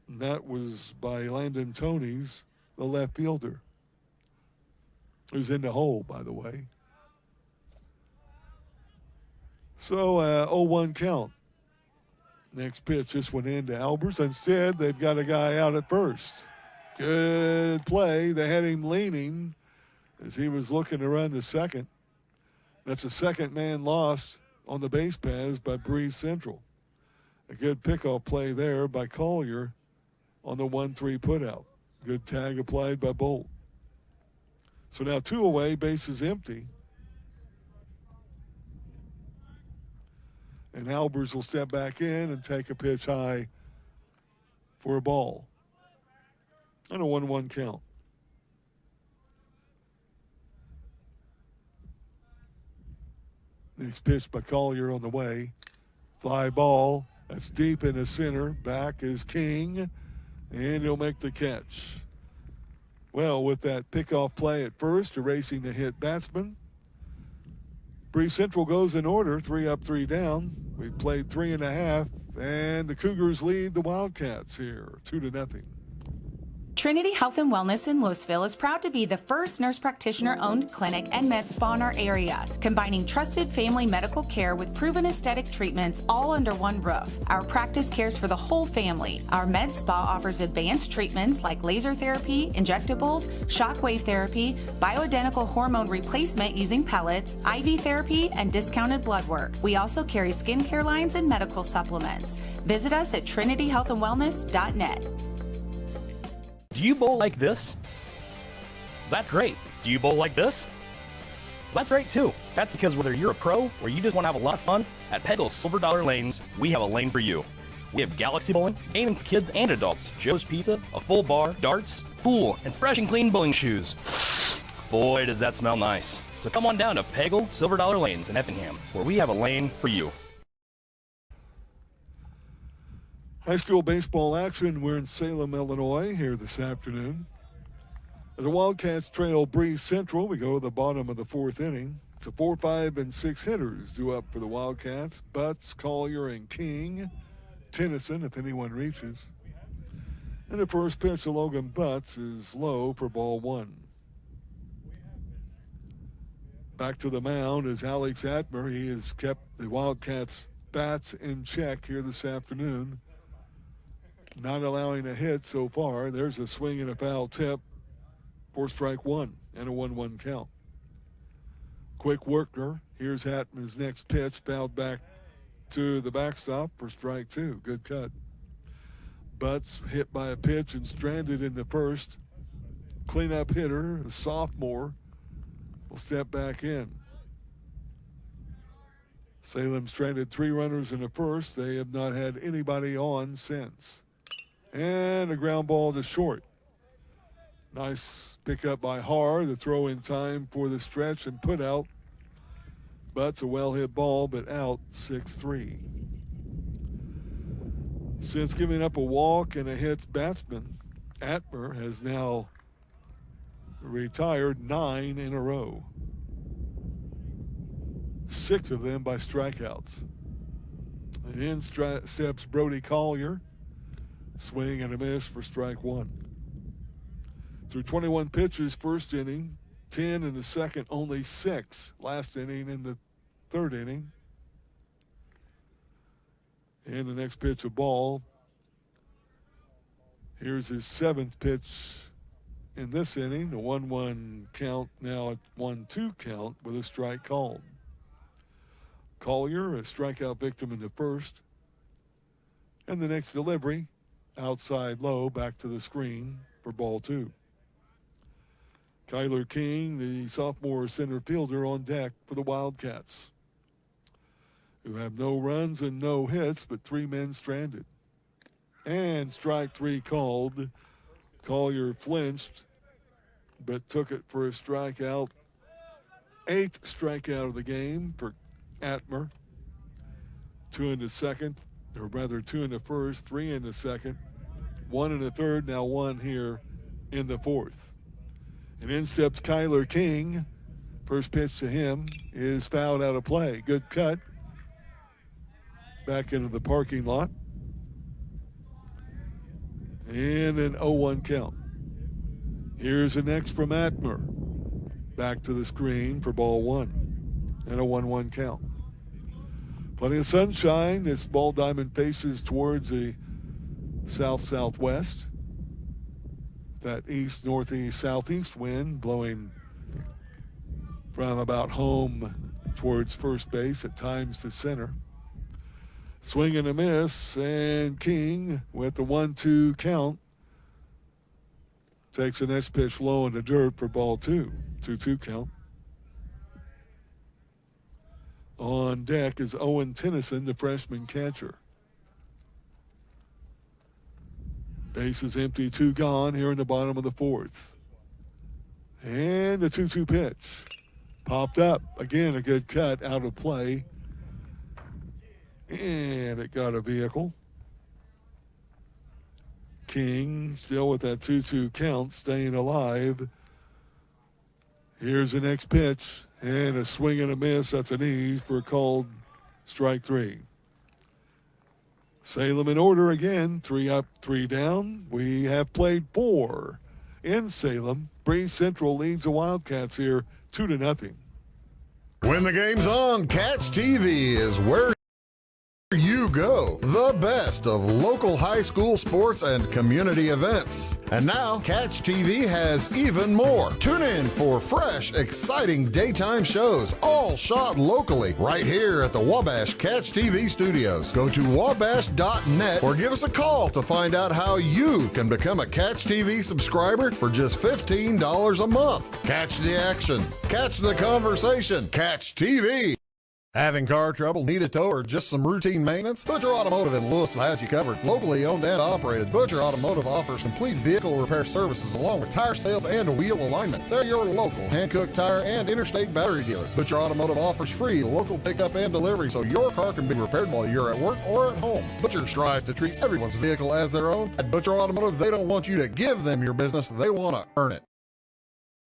And that was by Landon Toney's, the left fielder, who's in the hole, by the way. So 0-1 count. Next pitch, this one into Albers. Instead, they've got a guy out at first. Good play. They had him leaning as he was looking to run the second. That's a second man lost on the base paths by Breese Central. A good pickoff play there by Collier on the 1-3 putout. Good tag applied by Bolt. So now 2 away, base is empty. And Albers will step back in and take a pitch high for a ball. And a 1-1 count. Next pitch by Collier on the way. Fly ball. That's deep in the center. Back is King. And he'll make the catch. Well, with that pickoff play at first, erasing the hit batsman, Breese Central goes in order, 3 up, 3 down. We've played 3.5, and the Cougars lead the Wildcats here, 2-0. Trinity Health and Wellness in Louisville is proud to be the first nurse practitioner-owned clinic and med spa in our area, combining trusted family medical care with proven aesthetic treatments all under one roof. Our practice cares for the whole family. Our med spa offers advanced treatments like laser therapy, injectables, shockwave therapy, bioidentical hormone replacement using pellets, IV therapy, and discounted blood work. We also carry skincare lines and medical supplements. Visit us at trinityhealthandwellness.net. Do you bowl like this? That's great. Do you bowl like this? That's great too. That's because whether you're a pro or you just want to have a lot of fun, at Peggle's Silver Dollar Lanes, we have a lane for you. We have galaxy bowling, gaming for kids and adults, Joe's Pizza, a full bar, darts, pool, and fresh and clean bowling shoes. Boy, does that smell nice. So come on down to Peggle Silver Dollar Lanes in Effingham, where we have a lane for you. High school baseball action. We're in Salem, Illinois here this afternoon. As the Wildcats trail Breese Central, we go to the bottom of the fourth inning. It's a 4, 5, and 6 hitters due up for the Wildcats. Butts, Collier, and King. Tennyson, if anyone reaches. And the first pitch to Logan Butts is low for ball 1. Back to the mound is Alex Atmer. He has kept the Wildcats' bats in check here this afternoon. Not allowing a hit so far. There's a swing and a foul tip for strike 1 and a 1-1 count. Quick worker. Here's Hatman's next pitch, fouled back to the backstop for strike 2. Good cut. Butts hit by a pitch and stranded in the first. Cleanup hitter, a sophomore, will step back in. Salem stranded 3 runners in the first. They have not had anybody on since. And a ground ball to short. Nice pickup by Haar. The throw in time for the stretch and put out. Butts a well-hit ball, but out 6-3. Since giving up a walk and a hit batsman, Atmer has now retired 9 in a row. 6 of them by strikeouts. And in steps Brody Collier. Swing and a miss for strike 1. Through 21 pitches, first inning, 10 in the second, only 6 last inning in the third inning. And the next pitch, a ball. Here's his 7th pitch in this inning, a 1-1 count, now at 1-2 count with a strike called. Collier, a strikeout victim in the first. And the next delivery, outside low, back to the screen for ball 2. Kyler King, the sophomore center fielder, on deck for the Wildcats, who have no runs and no hits, but 3 men stranded. And strike 3 called. Collier flinched, but took it for a strikeout. 8th strikeout of the game for Atmer. 2 in the second, or rather 2 in the first, 3 in the second, 1 in the third, now 1 here in the fourth. And in steps Kyler King. First pitch to him is fouled out of play. Good cut. Back into the parking lot. And an 0-1 count. Here's the next from Atmer. Back to the screen for ball 1. And a 1-1 count. Plenty of sunshine. This ball diamond faces towards the south-southwest. That east, northeast, southeast wind blowing from about home towards first base, at times to center. Swing and a miss, and King with the 1-2 count takes the next pitch low in the dirt for ball 2. 2-2 count. On deck is Owen Tennyson, the freshman catcher. Base is empty, 2 gone here in the bottom of the fourth. And the 2-2 pitch. Popped up. Again, a good cut out of play. And it got a vehicle. King still with that 2-2 count, staying alive. Here's the next pitch. And a swing and a miss at the knees for a called strike 3. Salem in order again, 3 up, 3 down. We have played 4 in Salem. Breese Central leads the Wildcats here 2-0. When the game's on, Catch TV is where you go. The best of local high school sports and community events. And now, Catch TV has even more. Tune in for fresh, exciting daytime shows, all shot locally, right here at the Wabash Catch TV studios. Go to wabash.net or give us a call to find out how you can become a Catch TV subscriber for just $15 a month. Catch the action, catch the conversation, Catch TV. Having car trouble, need a tow, or just some routine maintenance? Butcher Automotive in Louisville has you covered. Locally owned and operated, Butcher Automotive offers complete vehicle repair services along with tire sales and wheel alignment. They're your local Hankook tire and interstate battery dealer. Butcher Automotive offers free local pickup and delivery so your car can be repaired while you're at work or at home. Butcher strives to treat everyone's vehicle as their own. At Butcher Automotive, they don't want you to give them your business, they want to earn it.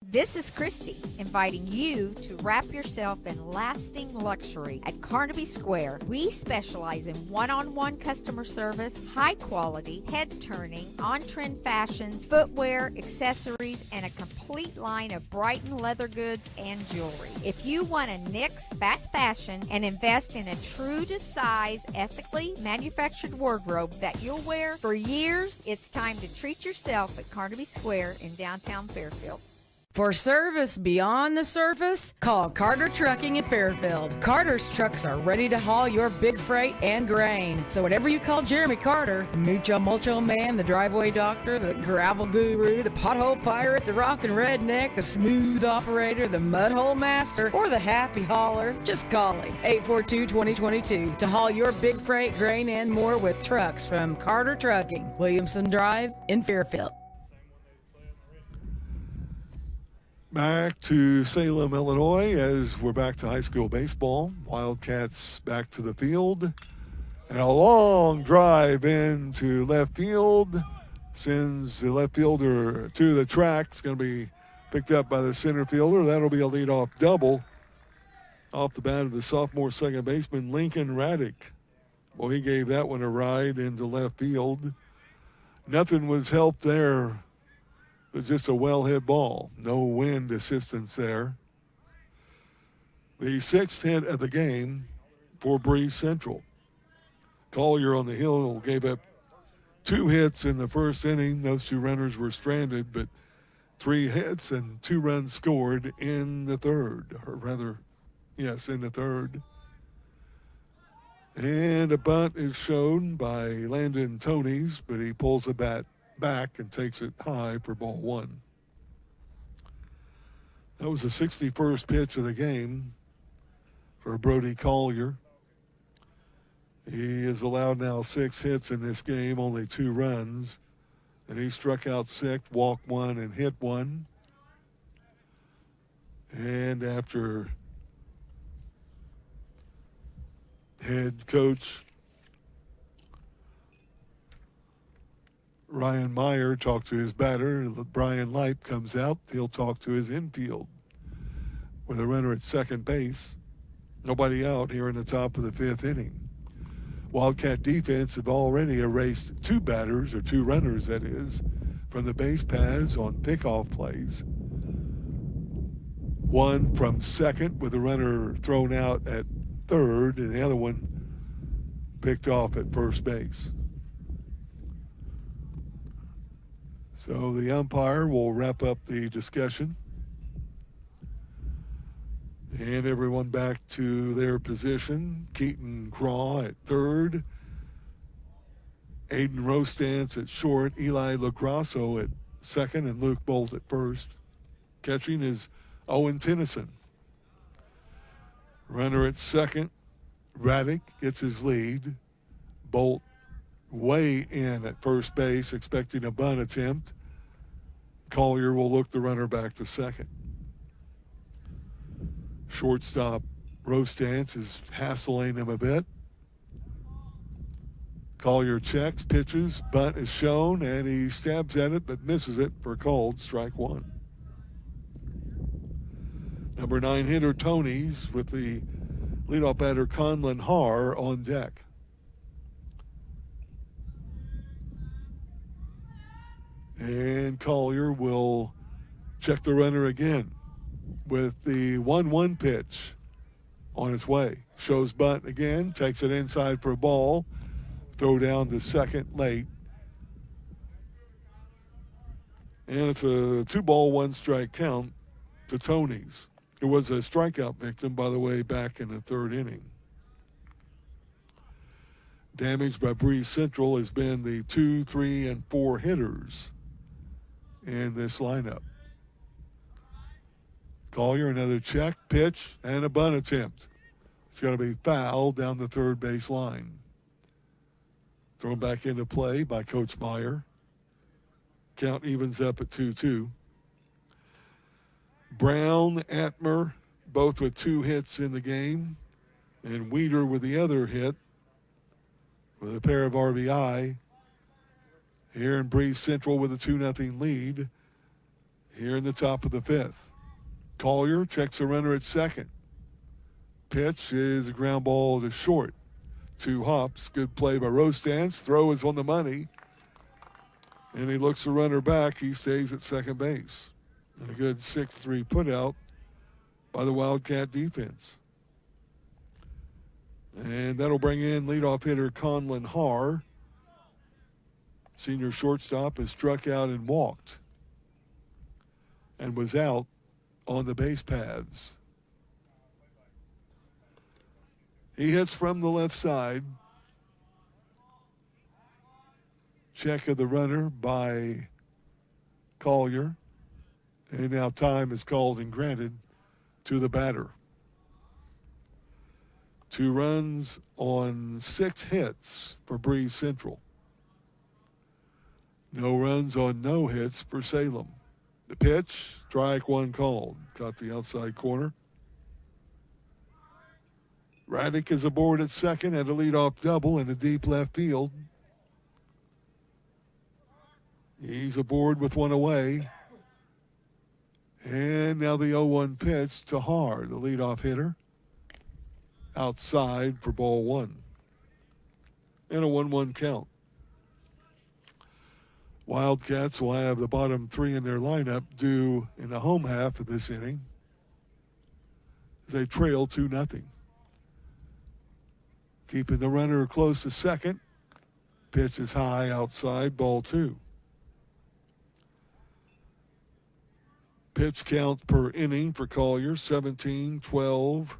This is Christy, inviting you to wrap yourself in lasting luxury at Carnaby Square. We specialize in one-on-one customer service, high quality, head-turning, on-trend fashions, footwear, accessories, and a complete line of Brighton leather goods and jewelry. If you want to nix fast fashion and invest in a true-to-size, ethically manufactured wardrobe that you'll wear for years, it's time to treat yourself at Carnaby Square in downtown Fairfield. For service beyond the surface, call Carter Trucking in Fairfield. Carter's trucks are ready to haul your big freight and grain. So whatever you call Jeremy Carter, the mucho mulcho man, the driveway doctor, the gravel guru, the pothole pirate, the rockin' redneck, the smooth operator, the mudhole master, or the happy hauler, just call him. 842-2022 to haul your big freight, grain, and more with trucks from Carter Trucking, Williamson Drive in Fairfield. Back to Salem, Illinois, as we're back to high school baseball. Wildcats back to the field. And a long drive into left field sends the left fielder to the track. It's going to be picked up by the center fielder. That'll be a leadoff double off the bat of the sophomore second baseman, Lincoln Raddick. Well, he gave that one a ride into left field. Nothing was helped there. but just a well-hit ball. No wind assistance there. The sixth hit of the game for Breese Central. Collier on the hill gave up 2 hits in the first inning. Those 2 runners were stranded, but 3 hits and 2 runs scored in the third, or rather, yes, in the third. And a bunt is shown by Landon Tonys, but he pulls the bat back and takes it high for ball 1. That was the 61st pitch of the game for Brody Collier. He is allowed now 6 hits in this game, only 2 runs. And he struck out 6, walked 1, and hit 1. And after head coach Ryan Meyer talked to his batter, Brian Leip comes out. He'll talk to his infield with a runner at second base. Nobody out here in the top of the 5th inning. Wildcat defense have already erased 2 batters, or 2 runners, that is, from the base paths on pickoff plays. One from second with a runner thrown out at third, and the other one picked off at first base. So the umpire will wrap up the discussion. And everyone back to their position. Keaton Craw at third. Aiden Rostance at short. Eli LaGrasso at second, and Luke Bolt at first. Catching is Owen Tennyson. Runner at second. Raddick gets his lead. Bolt way in at first base, expecting a bunt attempt. Collier will look the runner back to second. Shortstop Rostance is hassling him a bit. Collier checks, pitches, bunt is shown, and he stabs at it but misses it for called strike 1. Number 9 hitter Tonys with the leadoff batter Conlon Haar on deck. And Collier will check the runner again with the 1-1 pitch on its way. Shows bunt again, takes it inside for a ball. Throw down to second late. And it's a 2-ball, 1-strike count to Tonys. It was a strikeout victim, by the way, back in the 3rd inning. Damage by Breese Central has been the 2, 3, and 4 hitters in this lineup. Collier, another check, pitch, and a bunt attempt. It's going to be fouled down the third base line. Thrown back into play by Coach Meyer. Count evens up at 2-2. Brown, Atmer, both with 2 hits in the game. And Weeder with the other hit with a pair of RBI. Here in Breese Central with a 2-0 lead here in the top of the 5th. Collier checks a runner at second. Pitch is a ground ball to short. 2 hops. Good play by Rostance. Throw is on the money. And he looks the runner back. He stays at second base. And a good 6-3 putout by the Wildcat defense. And that'll bring in leadoff hitter Conlon Haar. Senior shortstop has struck out and walked and was out on the base paths. He hits from the left side. Check of the runner by Collier. And now time is called and granted to the batter. 2 runs on 6 hits for Breese Central. No runs on no hits for Salem. The pitch, strike 1 called. Caught the outside corner. Raddick is aboard at second at a leadoff double in the deep left field. He's aboard with 1 away. And now the 0-1 pitch to Haar, the leadoff hitter. Outside for ball 1. And a 1-1 count. Wildcats will have the bottom three in their lineup due in the home half of this inning as they trail 2-0. Keeping the runner close to second. Pitch is high outside, ball 2. Pitch count per inning for Collier, 17, 12,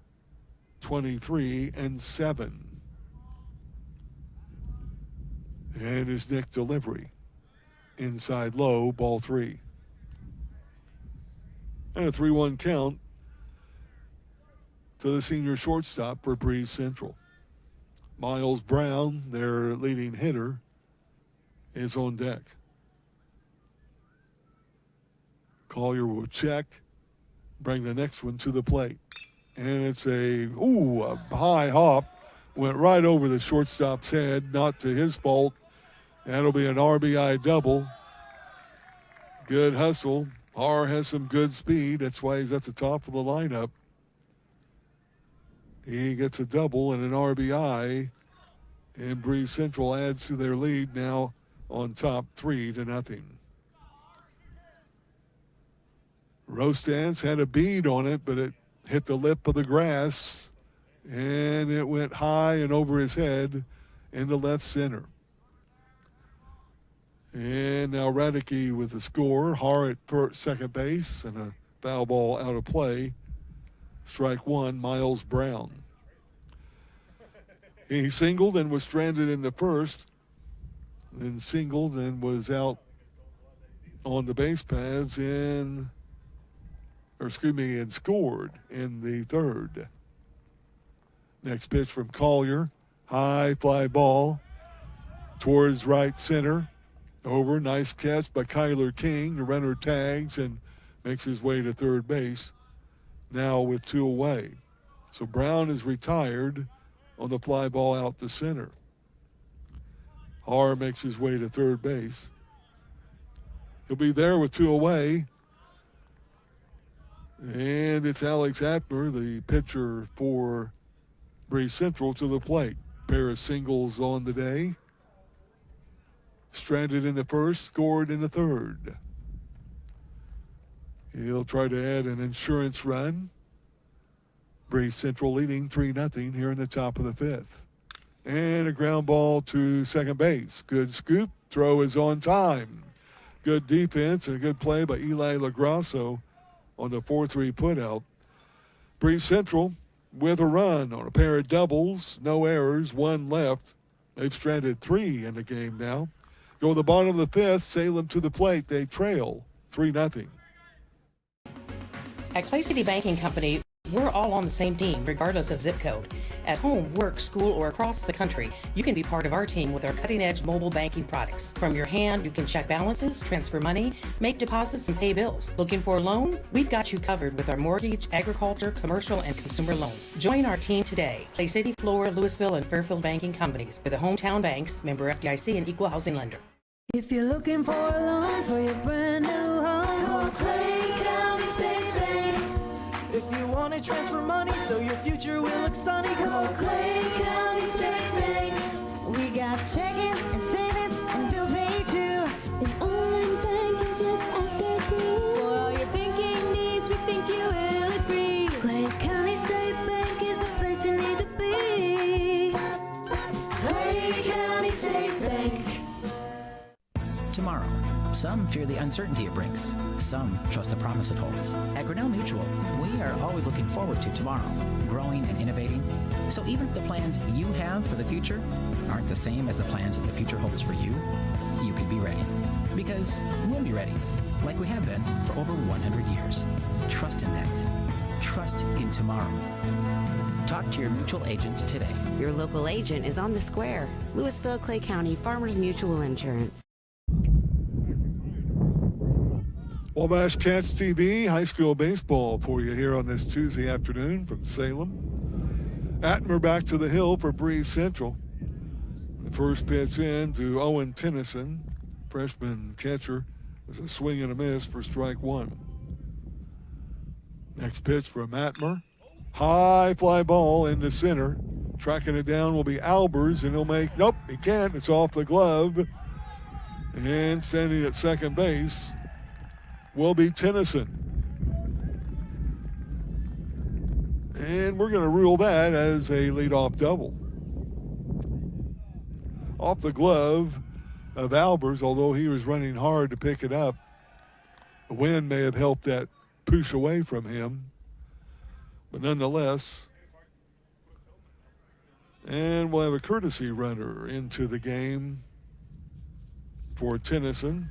23, and 7. And his Nick delivery. Inside low, ball 3. And a 3-1 count to the senior shortstop for Breese Central. Miles Brown, their leading hitter, is on deck. Collier will check, bring the next one to the plate. And it's a high hop. Went right over the shortstop's head, not to his fault. That'll be an RBI double. Good hustle. Har has some good speed. That's why he's at the top of the lineup. He gets a double and an RBI. And Breese Central adds to their lead now on top 3-0. Rostance had a bead on it, but it hit the lip of the grass. And it went high and over his head into left center. And now Radicke with the score. Har at second base and a foul ball out of play. Strike 1, Miles Brown. He singled and was stranded in the first. Then singled and was out on the base paths and scored in the third. Next pitch from Collier. High fly ball towards right center. Over, nice catch by Kyler King. The runner tags and makes his way to third base. Now with 2 away. So Brown is retired on the fly ball out to center. Har makes his way to third base. He'll be there with 2 away. And it's Alex Atmer, the pitcher for Breese Central, to the plate. Pair of singles on the day. Stranded in the first, scored in the third. He'll try to add an insurance run. Breese Central leading 3-0 here in the top of the 5th. And a ground ball to second base. Good scoop. Throw is on time. Good defense and a good play by Eli LaGrasso on the 4-3 putout. Breese Central with a run on a pair of doubles. No errors, 1 left. They've stranded 3 in the game now. Go to the bottom of the 5th. Salem to the plate. They trail 3-0. At Clay City Banking Company, we're all on the same team, regardless of zip code. At home, work, school, or across the country, you can be part of our team with our cutting-edge mobile banking products. From your hand, you can check balances, transfer money, make deposits, and pay bills. Looking for a loan? We've got you covered with our mortgage, agriculture, commercial, and consumer loans. Join our team today. Clay City, Flora, Louisville, and Fairfield Banking Companies. We're the hometown banks, member FDIC, and equal housing lender. If you're looking for a loan for your brand new home, call Clay County State Bank. If you want to transfer money so your future will look sunny, call Clay County State Bank. We got checking and savings and bill pay too. An online banking, just ask our crew. For all your banking needs, we think you will agree. Clay County State Bank is the place you need to be. Clay County State Bank. Tomorrow, some fear the uncertainty it brings. Some trust the promise it holds. At Grinnell Mutual, we are always looking forward to tomorrow, growing and innovating. So even if the plans you have for the future aren't the same as the plans that the future holds for you, you could be ready. Because we'll be ready, like we have been for over 100 years. Trust in that. Trust in tomorrow. Talk to your mutual agent today. Your local agent is on the square. Louisville, Clay County Farmers Mutual Insurance. Wabash Cats TV, high school baseball for you here on this Tuesday afternoon from Salem. Atmer back to the hill for Breese Central. The first pitch in to Owen Tennyson, freshman catcher, was a swing and a miss for strike 1. Next pitch from Atmer. High fly ball into center. Tracking it down will be Albers, and he'll make, nope, he can't. It's off the glove. And standing at second base will be Tennyson. And we're going to rule that as a leadoff double. Off the glove of Albers, although he was running hard to pick it up. The wind may have helped that push away from him. But nonetheless, and we'll have a courtesy runner into the game for Tennyson.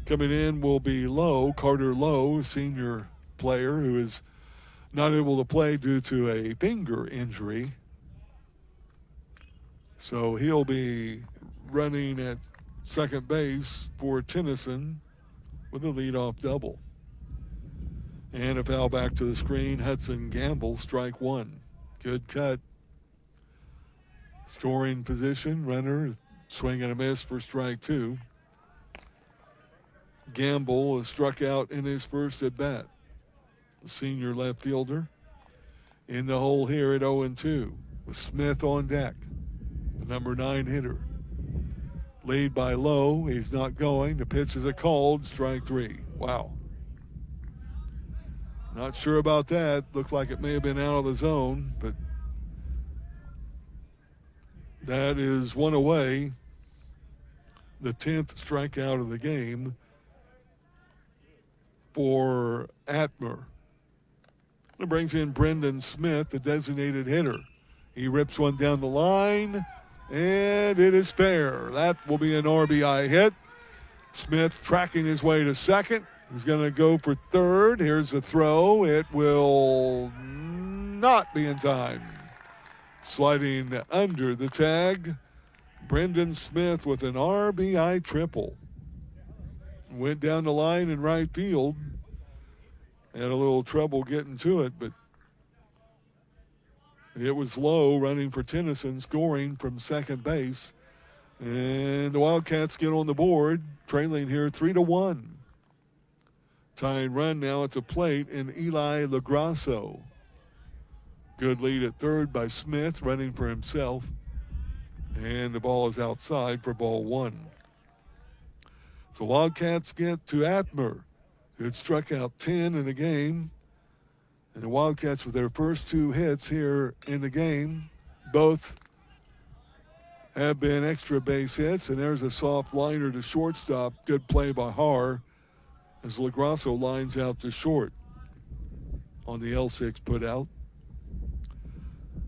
Coming in will be Lowe, Carter Lowe, senior player who is not able to play due to a finger injury. So he'll be running at second base for Tennyson with a leadoff double. And a foul back to the screen. Hudson Gamble, strike one. Good cut. Scoring position, runner, swing and a miss for strike two. Gamble has struck out in his first at bat. The senior left fielder in the hole here at 0-2 with Smith on deck, the number 9 hitter. Lead by Lowe. He's not going. The pitch is a called, strike three. Wow. Not sure about that. Looked like it may have been out of the zone, but that is one away. The 10th strikeout of the game for Atmer. It brings in Brendan Smith, the designated hitter. He rips one down the line, and it is fair. That will be an RBI hit. Smith tracking his way to second. He's going to go for third. Here's the throw. It will not be in time. Sliding under the tag, Brendan Smith with an RBI triple. Went down the line in right field. Had a little trouble getting to it, but it was Lowe running for Tennyson, scoring from second base. And the Wildcats get on the board, trailing here 3-1. Tying run now at the plate in Eli LaGrasso. Good lead at third by Smith, running for himself. And the ball is outside for ball one. So Wildcats get to Atmer, who had struck out 10 in the game. And the Wildcats with their first two hits here in the game. Both have been extra base hits. And there's a soft liner to shortstop. Good play by Haar as LaGrasso lines out to short on the L6 put out.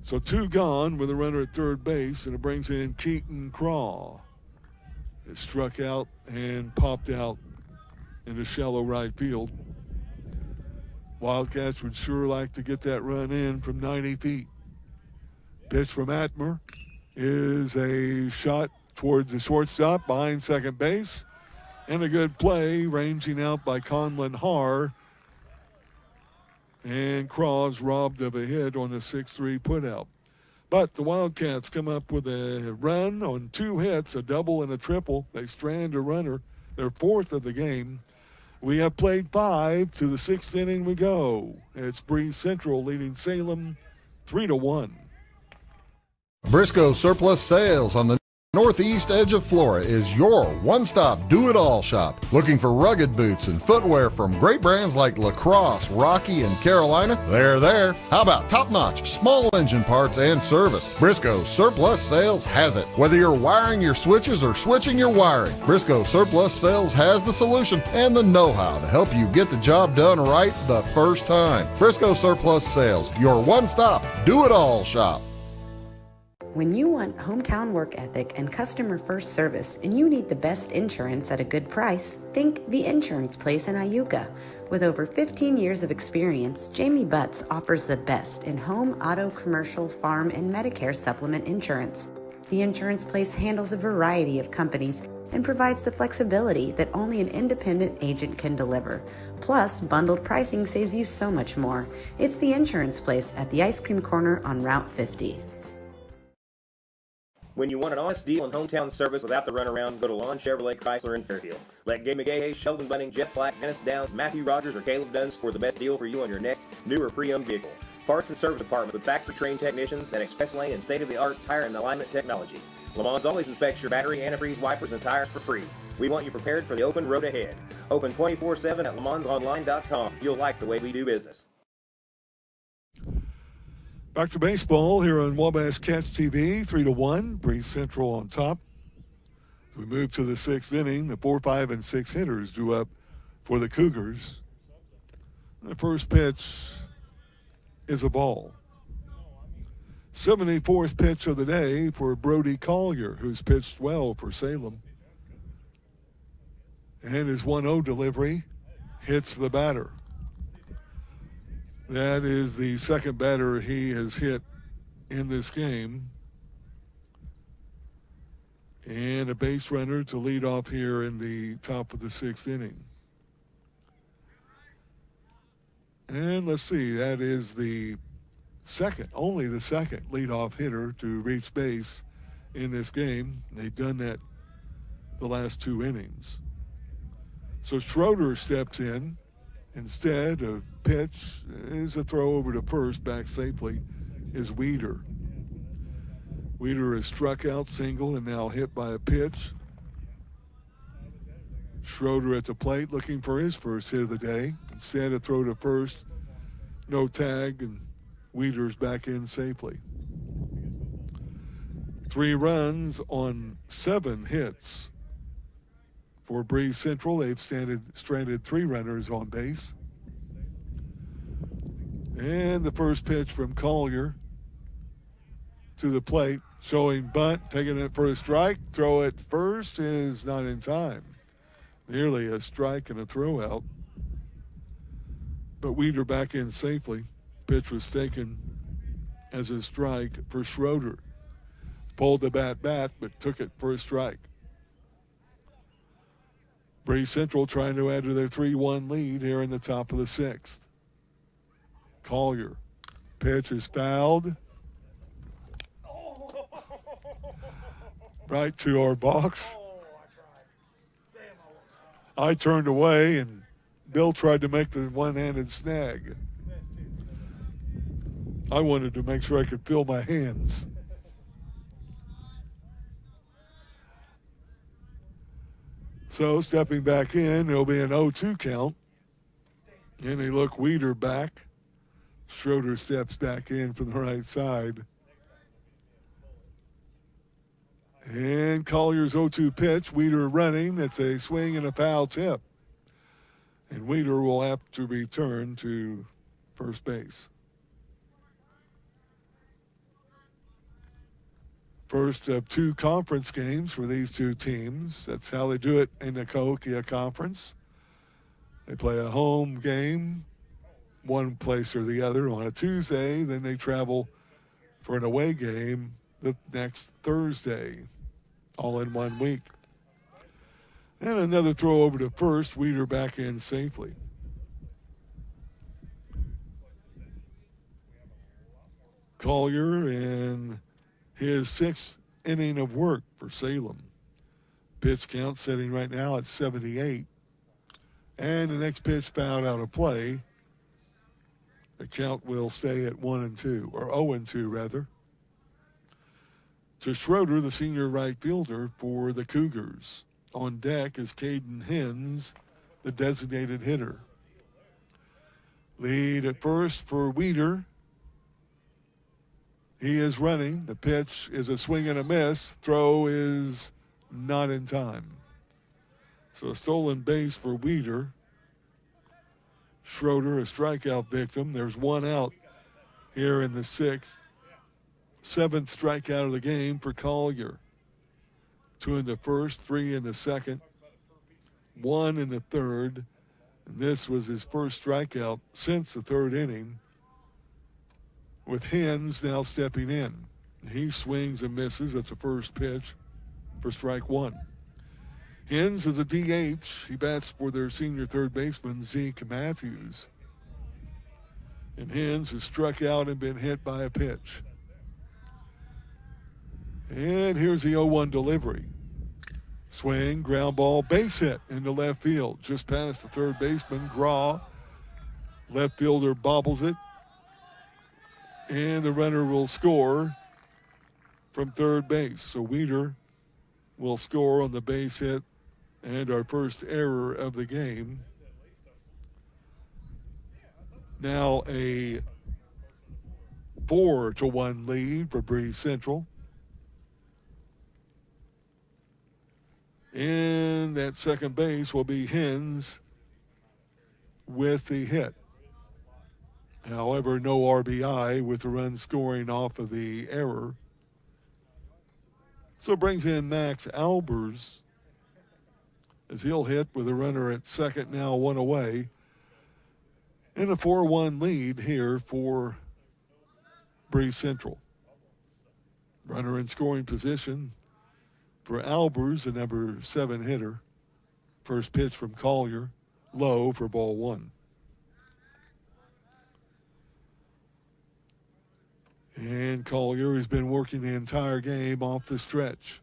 So two gone with a runner at third base, and it brings in Keaton Craw. It struck out and popped out into shallow right field. Wildcats would sure like to get that run in from 90 feet. Pitch from Atmer is a shot towards the shortstop behind second base. And a good play ranging out by Conlon Haar. And Craw's robbed of a hit on the 6-3 putout. But the Wildcats come up with a run on two hits, a double and a triple. They strand a runner, their fourth of the game. We have played 5 to the 6th inning we go. It's Breese Central leading Salem 3-1. Briscoe Surplus Sales on the northeast edge of Flora is your one-stop do-it-all shop. Looking for rugged boots and footwear from great brands like Lacrosse, Rocky, and Carolina? They're there. How about top-notch small engine parts and service? Briscoe Surplus Sales has it. Whether you're wiring your switches or switching your wiring, Briscoe Surplus Sales has the solution and the know-how to help you get the job done right the first time. Briscoe Surplus Sales, your one-stop do-it-all shop. When you want hometown work ethic and customer first service and you need the best insurance at a good price, think The Insurance Place in Iuka. With over 15 years of experience, Jamie Butts offers the best in home, auto, commercial, farm, and Medicare supplement insurance. The Insurance Place handles a variety of companies and provides the flexibility that only an independent agent can deliver. Plus, bundled pricing saves you so much more. It's The Insurance Place at the Ice Cream Corner on Route 50. When you want an honest deal and hometown service without the runaround, go to Lawn Chevrolet Chrysler in Fairfield. Let Gabe McGahey, Sheldon Bunning, Jeff Black, Dennis Downs, Matthew Rogers, or Caleb Dunn score the best deal for you on your next new or pre-owned vehicle. Parts and service department with factory-trained technicians and express lane and state-of-the-art tire and alignment technology. Le Mans always inspects your battery, antifreeze, wipers, and tires for free. We want you prepared for the open road ahead. Open 24/7 at LeMansOnline.com. You'll like the way we do business. Back to baseball here on Wabash Cats TV, 3-1. Breese Central on top. As we move to the sixth inning, the 4, 5, and 6 hitters drew up for the Cougars. The first pitch is a ball. 74th pitch of the day for Brody Collier, who's pitched well for Salem. And his 1-0 delivery hits the batter. That is the second batter he has hit in this game. And a base runner to lead off here in the top of the sixth inning. And let's see, that is the second, only the second leadoff hitter to reach base in this game. They've done that the last 2 innings. So Schroeder steps in. Instead, a pitch is a throw over to first. Back safely is Weeder. Weeder is struck out single and now hit by a pitch. Schroeder at the plate looking for his first hit of the day. Instead, a throw to first. No tag, and Weeder's back in safely. 3 runs on 7 hits. For Breese Central, they've stranded 3 runners on base. And the first pitch from Collier to the plate, showing bunt, taking it for a strike. Throw at first is not in time. Nearly a strike and a throw out. But Weeder back in safely. Pitch was taken as a strike for Schroeder. Pulled the bat back, but took it for a strike. Breese Central trying to add to their 3-1 lead here in the top of the sixth. Collier. Pitch is fouled. Right to our box. I turned away and Bill tried to make the one-handed snag. I wanted to make sure I could feel my hands. So stepping back in, it'll be an 0-2 count. And they look Weeder back. Schroeder steps back in from the right side. And Collier's 0-2 pitch. Weeder running. It's a swing and a foul tip. And Weeder will have to return to first base. First of 2 conference games for these 2 teams. That's how they do it in the Cahokia Conference. They play a home game, one place or the other on a Tuesday. Then they travel for an away game the next Thursday, all in 1 week. And another throw over to first. Weeder back in safely. Collier in his 6th inning of work for Salem. Pitch count sitting right now at 78. And the next pitch fouled out of play. The count will stay at 1-2, or 0-2 rather. To Schroeder, the senior right fielder for the Cougars. On deck is Caden Hens, the designated hitter. Lead at first for Weeder. He is running. The pitch is a swing and a miss. Throw is not in time. So a stolen base for Weeder. Schroeder, a strikeout victim. There's 1 out here in the 6th. 7th strikeout of the game for Collier. 2 in the first, 3 in the second, 1 in the third. And this was his first strikeout since the 3rd inning, with Hens now stepping in. He swings and misses at the first pitch for strike 1. Hens is a DH. He bats for their senior third baseman, Zeke Matthews. And Hens has struck out and been hit by a pitch. And here's the 0-1 delivery. Swing, ground ball, base hit into left field. Just past the third baseman, Graw. Left fielder bobbles it. And the runner will score from third base. So Weeder will score on the base hit and our first error of the game. Now a 4-1 lead for Breese Central. And at second base will be Hens with the hit. However, no RBI with the run scoring off of the error. So brings in Max Albers as he'll hit with a runner at second, now one away. And a 4-1 lead here for Breese Central. Runner in scoring position for Albers, the number 7 hitter. First pitch from Collier, low for ball 1. And Collier has been working the entire game off the stretch.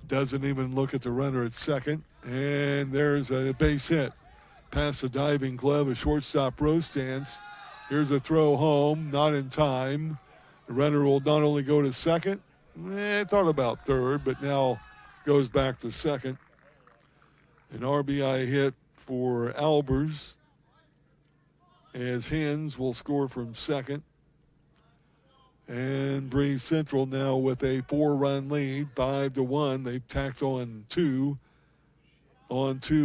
Doesn't even look at the runner at second. And there's a base hit. Past the diving glove, a shortstop row stance. Here's a throw home, not in time. The runner will not only go to second, thought about third, but now goes back to second. An RBI hit for Albers, as Hens will score from second. And Breese Central now with a 4-run lead, 5-1. They've tacked on two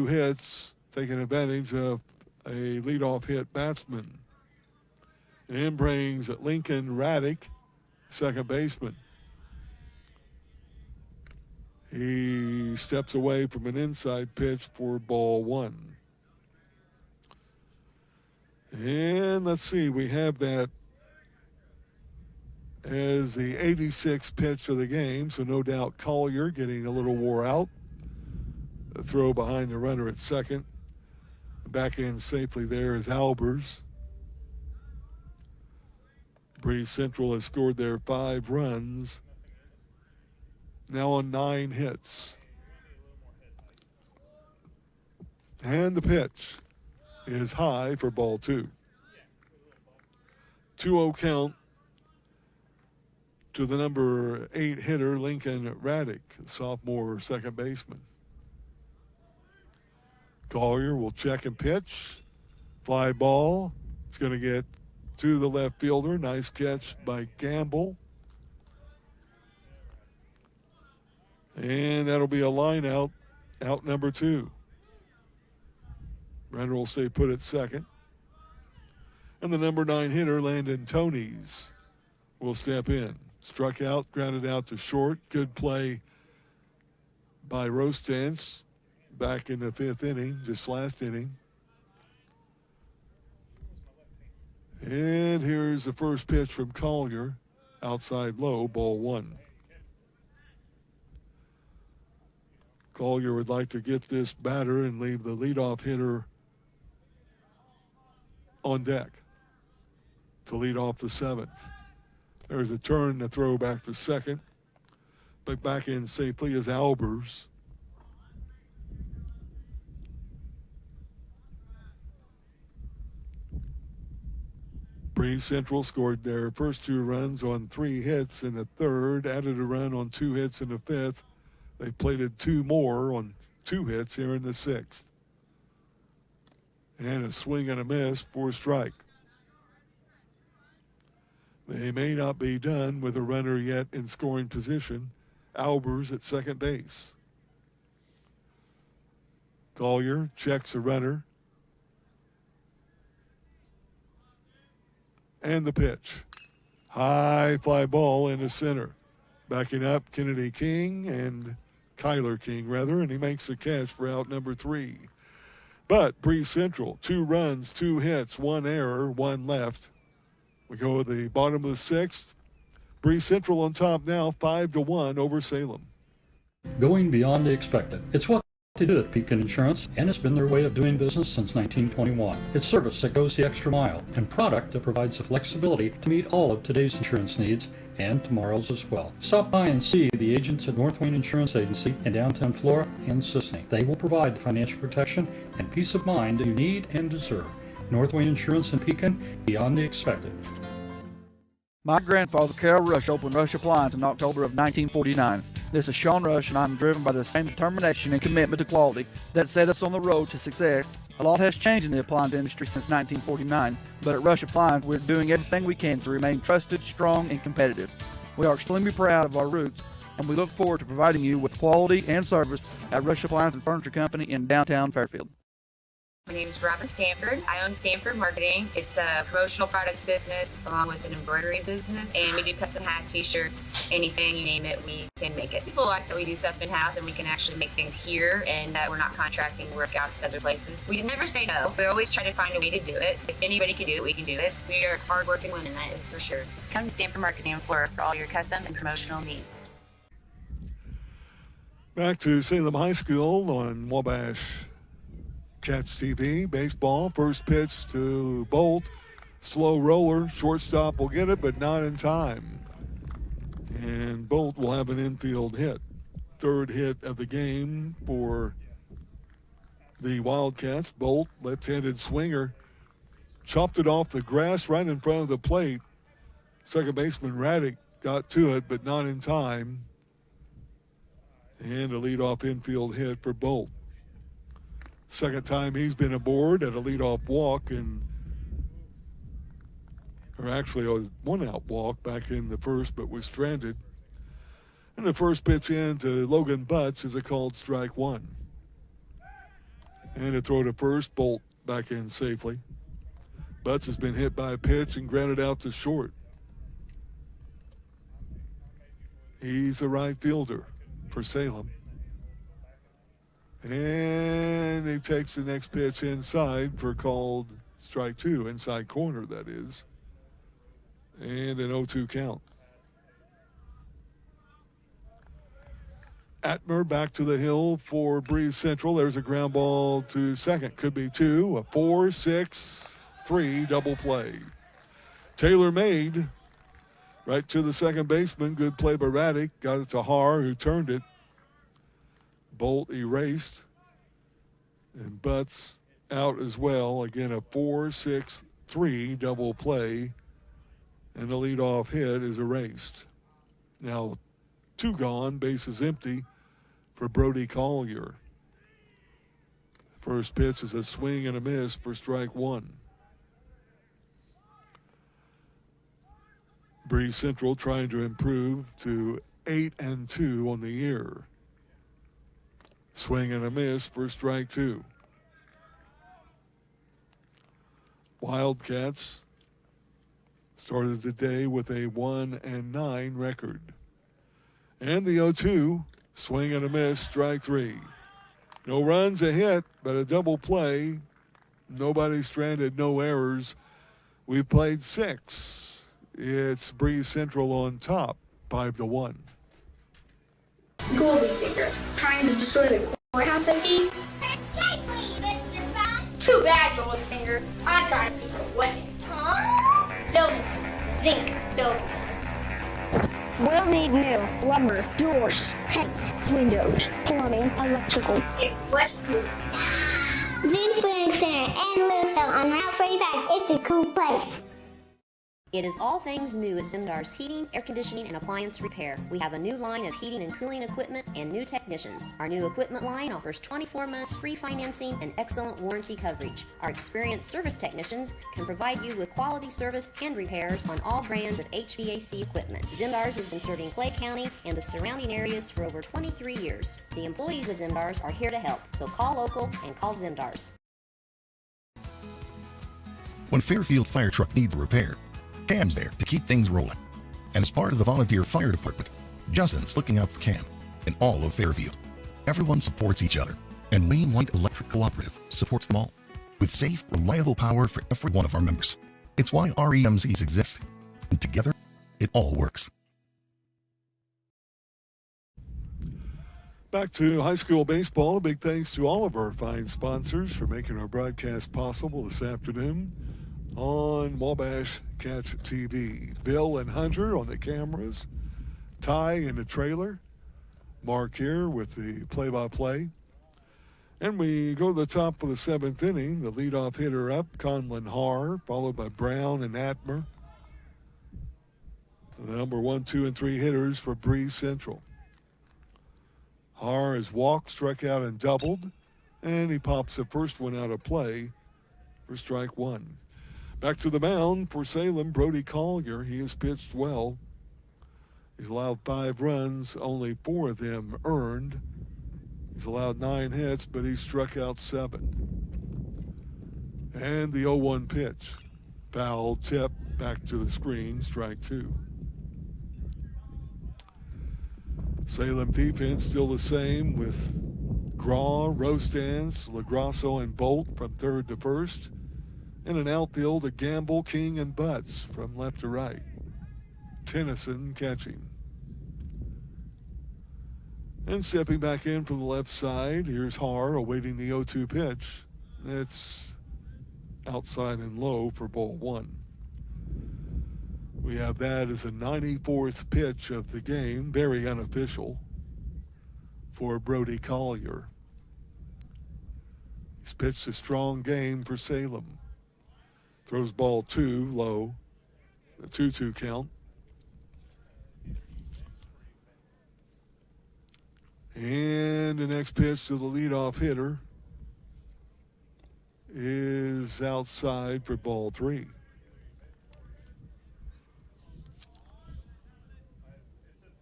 hits, taking advantage of a leadoff hit batsman. And brings Lincoln Raddick, second baseman. He steps away from an inside pitch for ball 1. And let's see, we have that as the 86th pitch of the game, so no doubt Collier getting a little wore out. A throw behind the runner at second. Back in safely there is Albers. Breese Central has scored their 5 runs, now on 9 hits. And the pitch is high for ball 2. 2-0 count to the number 8 hitter, Lincoln Raddick, sophomore second baseman. Collier will check and pitch. Fly ball. It's going to get to the left fielder. Nice catch by Gamble. And that'll be a line out number 2. Runner will stay put at second. And the number 9 hitter, Landon Tonys, will step in. Struck out, grounded out to short. Good play by Rostance back in the 5th inning, just last inning. And here's the first pitch from Collier. Outside low, ball 1. Collier would like to get this batter and leave the leadoff hitter on deck to lead off the 7th. There's a turn to throw back to second, but back in safely is Albers. Breese Central scored their first 2 runs on 3 hits in the 3rd, added a run on 2 hits in the 5th. They plated 2 more on 2 hits here in the 6th. And a swing and a miss for a strike. They may not be done with a runner yet in scoring position. Albers at second base. Collier checks the runner. And the pitch. High fly ball into center. Backing up Kennedy King and Kyler King, rather, and he makes the catch for out number 3. But Breese Central, 2 runs, 2 hits, 1 error, 1 left. We go to the bottom of the 6th. Breese Central on top now, 5-1 over Salem. Going beyond the expected. It's what they do at Pekin Insurance, and it's been their way of doing business since 1921. It's service that goes the extra mile, and product that provides the flexibility to meet all of today's insurance needs and tomorrow's as well. Stop by and see the agents at North Wayne Insurance Agency in downtown Flora and Sisney. They will provide the financial protection and peace of mind that you need and deserve. North Wayne Insurance in Pekin, beyond the expected. My grandfather, Carol Rush, opened Rush Appliance in October of 1949. This is Sean Rush, and I'm driven by the same determination and commitment to quality that set us on the road to success. A lot has changed in the appliance industry since 1949, but at Rush Appliance, we're doing everything we can to remain trusted, strong, and competitive. We are extremely proud of our roots, and we look forward to providing you with quality and service at Rush Appliance and Furniture Company in downtown Fairfield. My name is Robin Stanford. I own Stanford Marketing. It's a promotional products business along with an embroidery business. And we do custom hats, t-shirts, anything, you name it, we can make it. People like that we do stuff in-house and we can actually make things here and that we're not contracting work out to other places. We never say no. We always try to find a way to do it. If anybody can do it, we can do it. We are hardworking women, that is for sure. Come to Stanford Marketing in Florida for all your custom and promotional needs. Back to Salem High School on Wabash Catch TV. Baseball, first pitch to Bolt. Slow roller. Shortstop will get it, but not in time. And Bolt will have an infield hit. Third hit of the game for the Wildcats. Bolt, left-handed swinger, chopped it off the grass right in front of the plate. Second baseman Raddick got to it, but not in time. And a leadoff infield hit for Bolt. Second time he's been aboard at a leadoff walk, or actually a one-out walk back in the first, but was stranded. And the first pitch in to Logan Butts is a called strike one. And a throw to first, Bolt back in safely. Butts has been hit by a pitch and grounded out to short. He's a right fielder for Salem. And he takes the next pitch inside for called strike two, inside corner, that is. And an 0-2 count. Atmer back to the hill for Breese Central. There's a ground ball to second. Could be two, a 4-6-3 double play. Taylor made right to the second baseman. Good play by Raddick. Got it to Haar, who turned it. Bolt erased. And Butts out as well. Again, a 4-6-3 double play. And the leadoff hit is erased. Now, two gone, bases empty for Brody Collier. First pitch is a swing and a miss for strike one. Breese Central trying to improve to 8-2 on the year. Swing and a miss for strike two. Wildcats started the day with a 1-9 record. And the 0-2, swing and a miss, strike three. No runs, a hit, but a double play. Nobody stranded, no errors. We've played six. It's Breese Central on top, 5-1. Goldie Finger, trying to destroy the courthouse, I see. Precisely, Mr. Brown. Too bad, Goldie Finger. I've got a secret weapon. Huh? Building center. Zinc building center. We'll need new lumber, doors, paint, windows, plumbing, electrical. Westwood. Zinc Building Center and Louisville on Route 45. It's a cool place. It is all things new at Zimdar's Heating, Air Conditioning, and Appliance Repair. We have a new line of heating and cooling equipment and new technicians. Our new equipment line offers 24 months free financing and excellent warranty coverage. Our experienced service technicians can provide you with quality service and repairs on all brands of HVAC equipment. Zimdar's has been serving Clay County and the surrounding areas for over 23 years. The employees of Zimdar's are here to help, so call local and call Zimdar's. When Fairfield Fire Truck needs a repair, Cam's there to keep things rolling. And as part of the volunteer fire department, Justin's looking out for Cam and all of Fairfield. Everyone supports each other, and Wayne White Electric Cooperative supports them all with safe, reliable power for every one of our members. It's why REMCs exist, and together, it all works. Back to high school baseball. A big thanks to all of our fine sponsors for making our broadcast possible this afternoon on Wabash Catch TV. Bill and Hunter on the cameras, Ty in the trailer, Mark here with the play-by-play. And we go to the top of the seventh inning. The leadoff hitter up, Conlon Haar, followed by Brown and Atmer. The number 1, 2, and 3 hitters for Breese Central. Har has walked, struck out, and doubled, and he pops the first one out of play for strike one. Back to the mound for Salem, Brody Collier. He has pitched well. He's allowed 5 runs, only 4 of them earned. He's allowed 9 hits, but he's struck out 7. And the 0-1 pitch. Foul tip back to the screen, strike 2. Salem defense still the same with Graw, Rostance, LaGrasso, and Bolt from third to first. In an outfield, a Gamble, King, and Butts from left to right. Tennyson catching. And stepping back in from the left side, here's Har awaiting the 0-2 pitch. It's outside and low for ball 1. We have that as a 94th pitch of the game, very unofficial, for Brody Collier. He's pitched a strong game for Salem. Throws ball 2 low, a 2-2 count. And the next pitch to the leadoff hitter is outside for ball 3.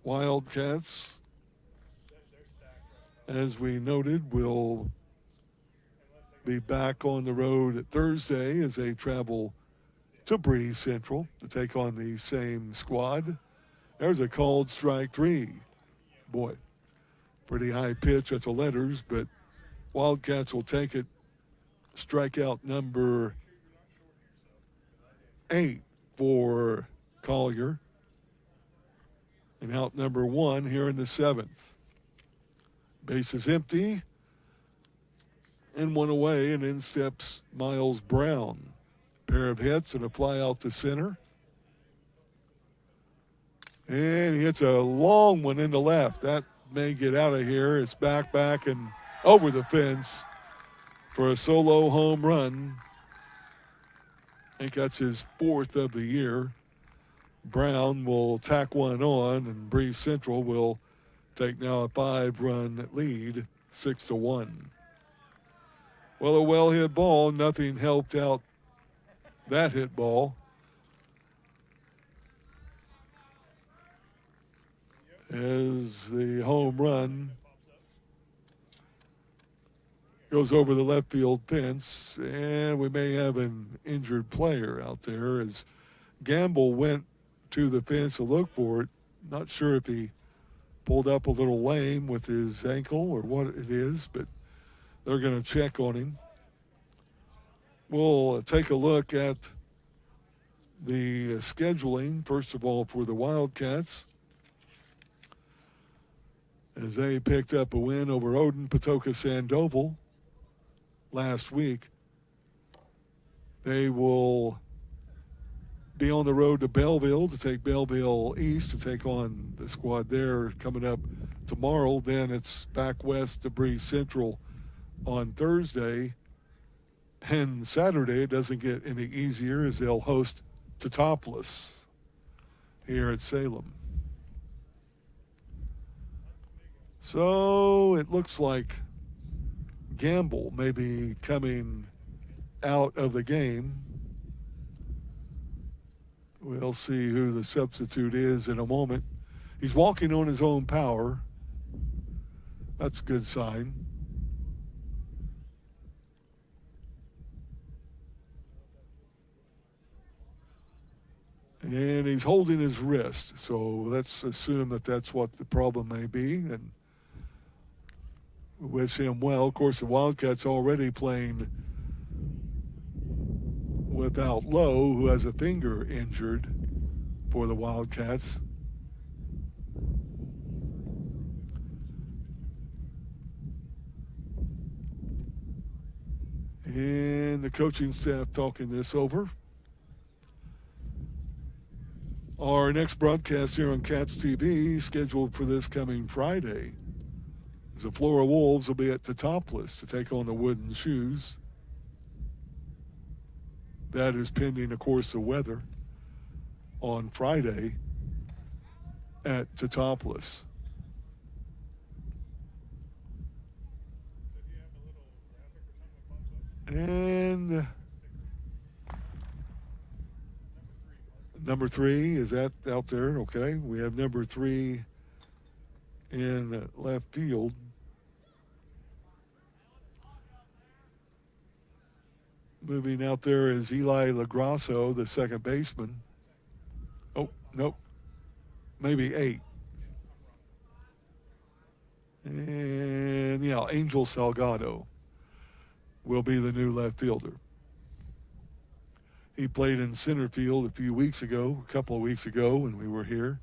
Wildcats, as we noted, will be back on the road at Thursday as they travel to Breese Central to take on the same squad. There's a called strike 3. Boy, pretty high pitch at the letters, but Wildcats will take it. Strikeout number 8 for Collier. And out number 1 here in the 7th. Base is empty. And 1 away, and in steps Miles Brown. Pair of hits and a fly out to center. And he hits a long one into left. That may get out of here. It's back, and over the fence for a solo home run. I think that's his 4th of the year. Brown will tack one on, and Breese Central will take now a 5-run lead, 6-1. Well, a well-hit ball. Nothing helped out that hit ball. As the home run goes over the left field fence, and we may have an injured player out there as Gamble went to the fence to look for it. Not sure if he pulled up a little lame with his ankle or what it is, but they're going to check on him. We'll take a look at the scheduling, first of all, for the Wildcats, as they picked up a win over Odin Patoka Sandoval last week. They will be on the road to Belleville to take Belleville East to take on the squad there coming up tomorrow. Then it's back west to Breese Central on Thursday. And Saturday, it doesn't get any easier as they'll host Teutopolis here at Salem. So it looks like Gamble may be coming out of the game. We'll see who the substitute is in a moment. He's walking on his own power. That's a good sign. And he's holding his wrist, so let's assume that that's what the problem may be, and wish him well. Of course, the Wildcats already playing without Lowe, who has a finger injured for the Wildcats. And the coaching staff talking this over. Our next broadcast here on Cats TV, scheduled for this coming Friday, is the Flora Wolves will be at Teutopolis to take on the Wooden Shoes. That is pending, of course, the weather on Friday. at Teutopolis. And number 3, is that out there? Okay, we have number 3 in left field. Moving out there is Eli LaGrasso, the second baseman. Oh, nope. Maybe 8. And, yeah, Angel Salgado will be the new left fielder. He played in center field a couple of weeks ago when we were here.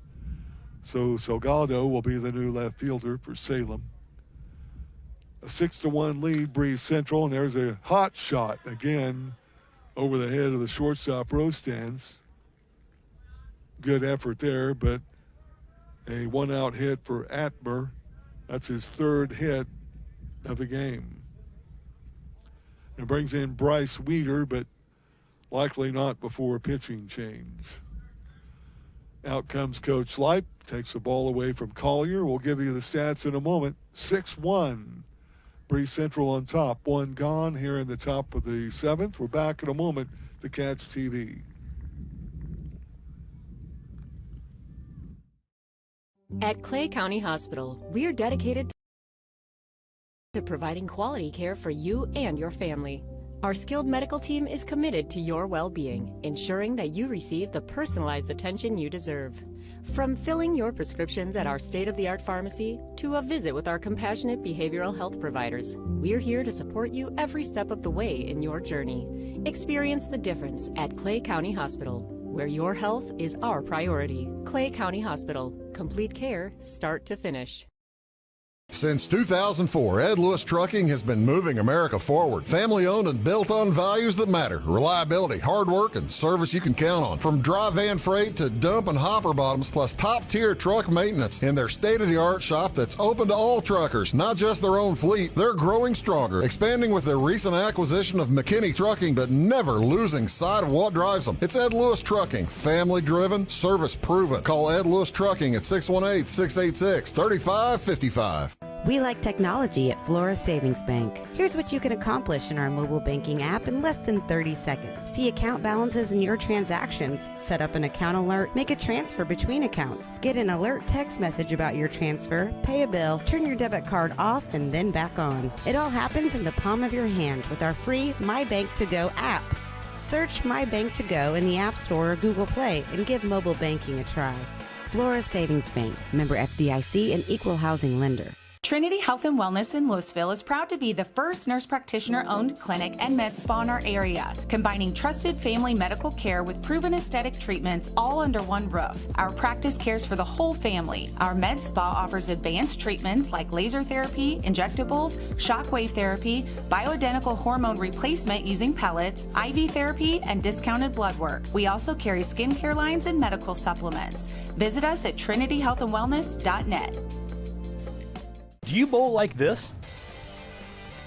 So Salgado will be the new left fielder for Salem. A 6-1 lead, Breese Central, and there's a hot shot again over the head of the shortstop row stands. Good effort there, but a one-out hit for Atmer. That's his 3rd hit of the game. It brings in Bryce Weeder, but likely not before a pitching change. Out comes Coach Leip, takes the ball away from Collier. We'll give you the stats in a moment. 6-1. Breese Central on top. 1 gone here in the top of the 7th. We're back in a moment to Catch TV. At Clay County Hospital, we are dedicated to providing quality care for you and your family. Our skilled medical team is committed to your well-being, ensuring that you receive the personalized attention you deserve. From filling your prescriptions at our state-of-the-art pharmacy to a visit with our compassionate behavioral health providers, we're here to support you every step of the way in your journey. Experience the difference at Clay County Hospital, where your health is our priority. Clay County Hospital. Complete care, start to finish. Since 2004, Ed Lewis Trucking has been moving America forward. Family-owned and built on values that matter. Reliability, hard work, and service you can count on. From dry van freight to dump and hopper bottoms, plus top-tier truck maintenance in their state-of-the-art shop that's open to all truckers, not just their own fleet. They're growing stronger, expanding with their recent acquisition of McKinney Trucking, but never losing sight of what drives them. It's Ed Lewis Trucking. Family-driven, service-proven. Call Ed Lewis Trucking at 618-686-3555. We like technology at Flora Savings Bank. Here's what you can accomplish in our mobile banking app in less than 30 seconds. See account balances in your transactions, set up an account alert, make a transfer between accounts, get an alert text message about your transfer, pay a bill, turn your debit card off and then back on. It all happens in the palm of your hand with our free My Bank to Go app. Search My Bank to Go in the App Store or Google Play and give mobile banking a try. Flora Savings Bank, member FDIC and equal housing lender. Trinity Health and Wellness in Louisville is proud to be the first nurse practitioner-owned clinic and med spa in our area, combining trusted family medical care with proven aesthetic treatments all under one roof. Our practice cares for the whole family. Our med spa offers advanced treatments like laser therapy, injectables, shockwave therapy, bioidentical hormone replacement using pellets, IV therapy, and discounted blood work. We also carry skincare lines and medical supplements. Visit us at trinityhealthandwellness.net. Do you bowl like this?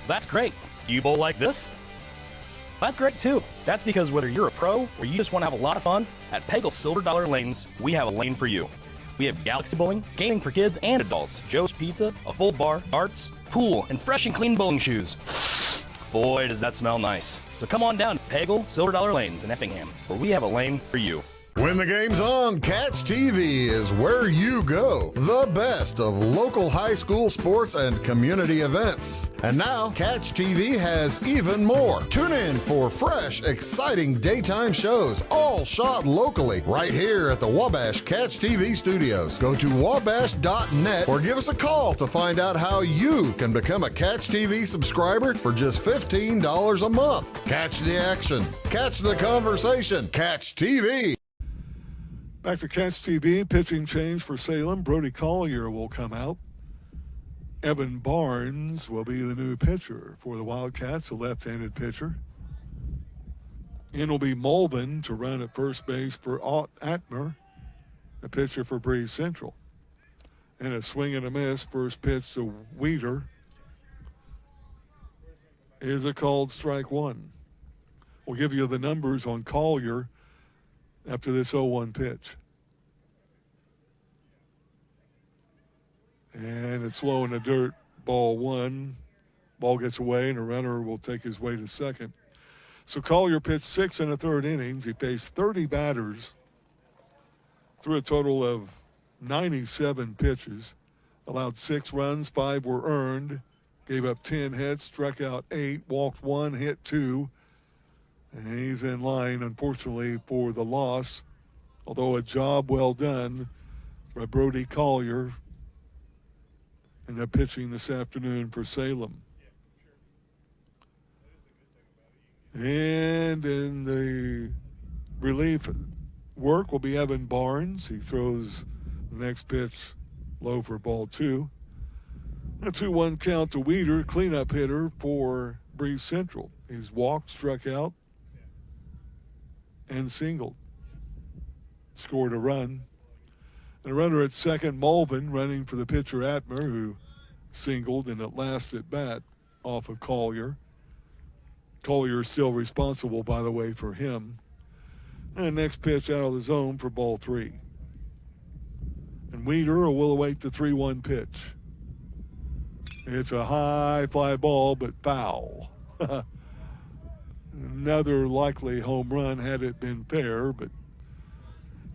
That's great. Do you bowl like this? That's great too. That's because whether you're a pro or you just want to have a lot of fun, at Peggle Silver Dollar Lanes, we have a lane for you. We have Galaxy Bowling, gaming for kids and adults, Joe's Pizza, a full bar, darts, pool, and fresh and clean bowling shoes. Boy, does that smell nice. So come on down to Peggle Silver Dollar Lanes in Effingham, where we have a lane for you. When the game's on, Catch TV is where you go. The best of local high school sports and community events. And now, Catch TV has even more. Tune in for fresh, exciting daytime shows, all shot locally, right here at the Wabash Catch TV studios. Go to wabash.net or give us a call to find out how you can become a Catch TV subscriber for just $15 a month. Catch the action. Catch the conversation. Catch TV. Back to Catch TV, pitching change for Salem. Brody Collier will come out. Evan Barnes will be the new pitcher for the Wildcats, a left-handed pitcher. In will be Mulvin to run at first base for Atmer, the pitcher for Breese Central. And a swing and a miss, first pitch to Weeder is a called strike one. We'll give you the numbers on Collier after this 0-1 pitch. And it's low in the dirt, ball one. Ball gets away, and a runner will take his way to second. So Collier pitched 6 in the third innings. He faced 30 batters through a total of 97 pitches. Allowed 6 runs, 5 were earned. Gave up 10 hits, struck out 8, walked 1, hit 2. And he's in line, unfortunately, for the loss. Although a job well done by Brody Collier in the pitching this afternoon for Salem. And in the relief work will be Evan Barnes. He throws the next pitch low for ball 2. A 2-1 count to Weeder, cleanup hitter for Breese Central. He's walked, struck out, and singled. Scored a run. And a runner at second, Mulvin, running for the pitcher Atmer, who singled in at last at bat off of Collier. Collier is still responsible, by the way, for him. And the next pitch out of the zone for ball 3. And Weeder will await the 3-1 pitch. It's a high fly ball, but foul. Another likely home run had it been fair, but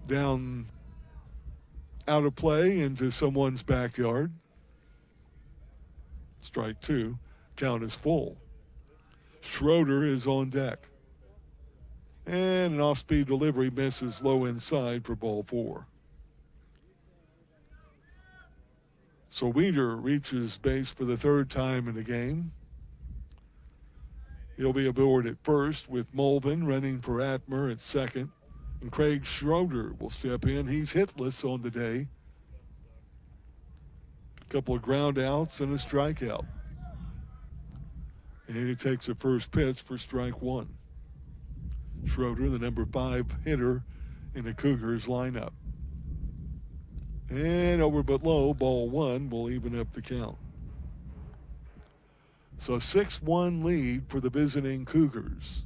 down out of play into someone's backyard. Strike 2. Count is full. Schroeder is on deck. And an off-speed delivery misses low inside for ball 4. So Weeder reaches base for the third time in the game. He'll be aboard at first with Mulvin running for Atmer at second. And Craig Schroeder will step in. He's hitless on the day. A couple of ground outs and a strikeout. And he takes a first pitch for strike 1. Schroeder, the number 5 hitter in the Cougars lineup. And over but low, ball 1 will even up the count. So a 6-1 lead for the visiting Cougars.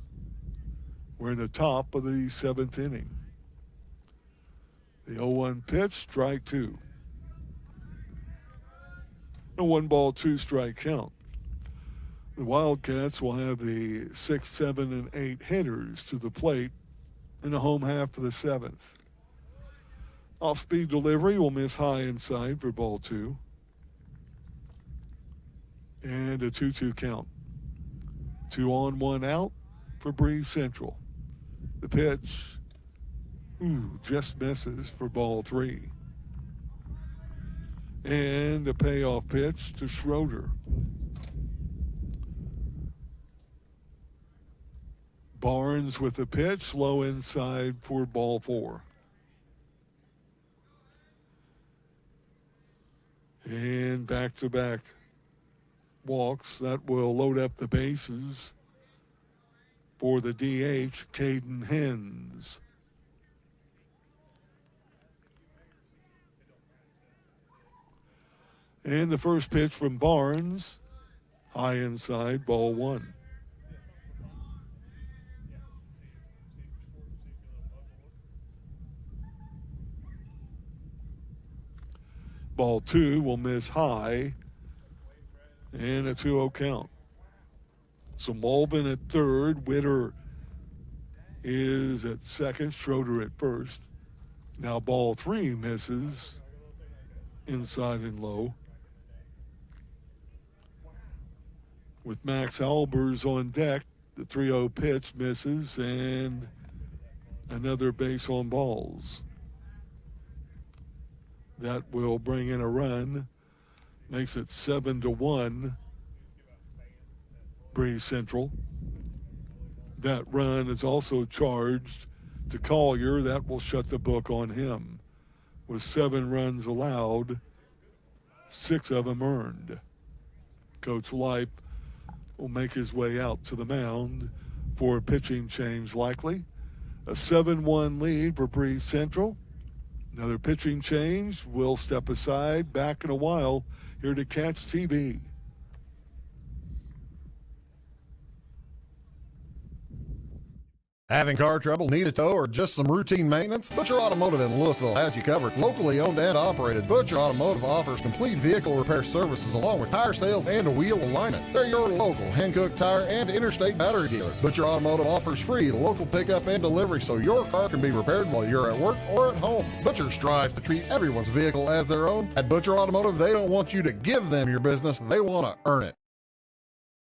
We're in the top of the 7th inning. The 0-1 pitch, strike 2. A 1-2 strike count. The Wildcats will have the 6, 7, and 8 hitters to the plate in the home half of the 7th. Off-speed delivery will miss high inside for ball 2. And a 2-2 count. 2 on, 1 out for Breese Central. The pitch, just misses for ball 3. And a payoff pitch to Schroeder. Barnes with the pitch, low inside for ball 4. And back-to-back walks. That will load up the bases for the DH, Caden Hens. And the first pitch from Barnes, high inside, ball 1. Ball 2 will miss high, and a 2-0 count. So Mulvin at third, Witter is at second, Schroeder at first. Now ball 3 misses inside and low. With Max Albers on deck, the 3-0 pitch misses, and another base on balls. That will bring in a run, makes it 7-1, Breese Central. That run is also charged to Collier. That will shut the book on him. With 7 runs allowed, 6 of them earned. Coach Leip will make his way out to the mound for a pitching change likely. A 7-1 lead for Breese Central. Another pitching change. We'll step aside. Back in a while here to Catch TV. Having car trouble, need a tow, or just some routine maintenance? Butcher Automotive in Louisville has you covered. Locally owned and operated, Butcher Automotive offers complete vehicle repair services along with tire sales and a wheel alignment. They're your local Hankook Tire and Interstate Battery dealer. Butcher Automotive offers free local pickup and delivery so your car can be repaired while you're at work or at home. Butcher strives to treat everyone's vehicle as their own. At Butcher Automotive, they don't want you to give them your business, they want to earn it.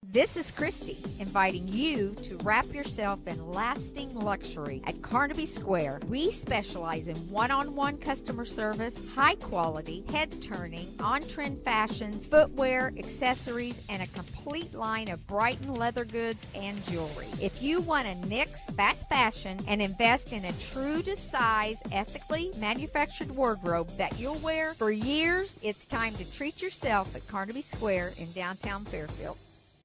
This is Christy, inviting you to wrap yourself in lasting luxury at Carnaby Square. We specialize in one-on-one customer service, high quality, head-turning, on-trend fashions, footwear, accessories, and a complete line of Brighton leather goods and jewelry. If you want to nix fast fashion and invest in a true-to-size, ethically manufactured wardrobe that you'll wear for years, it's time to treat yourself at Carnaby Square in downtown Fairfield.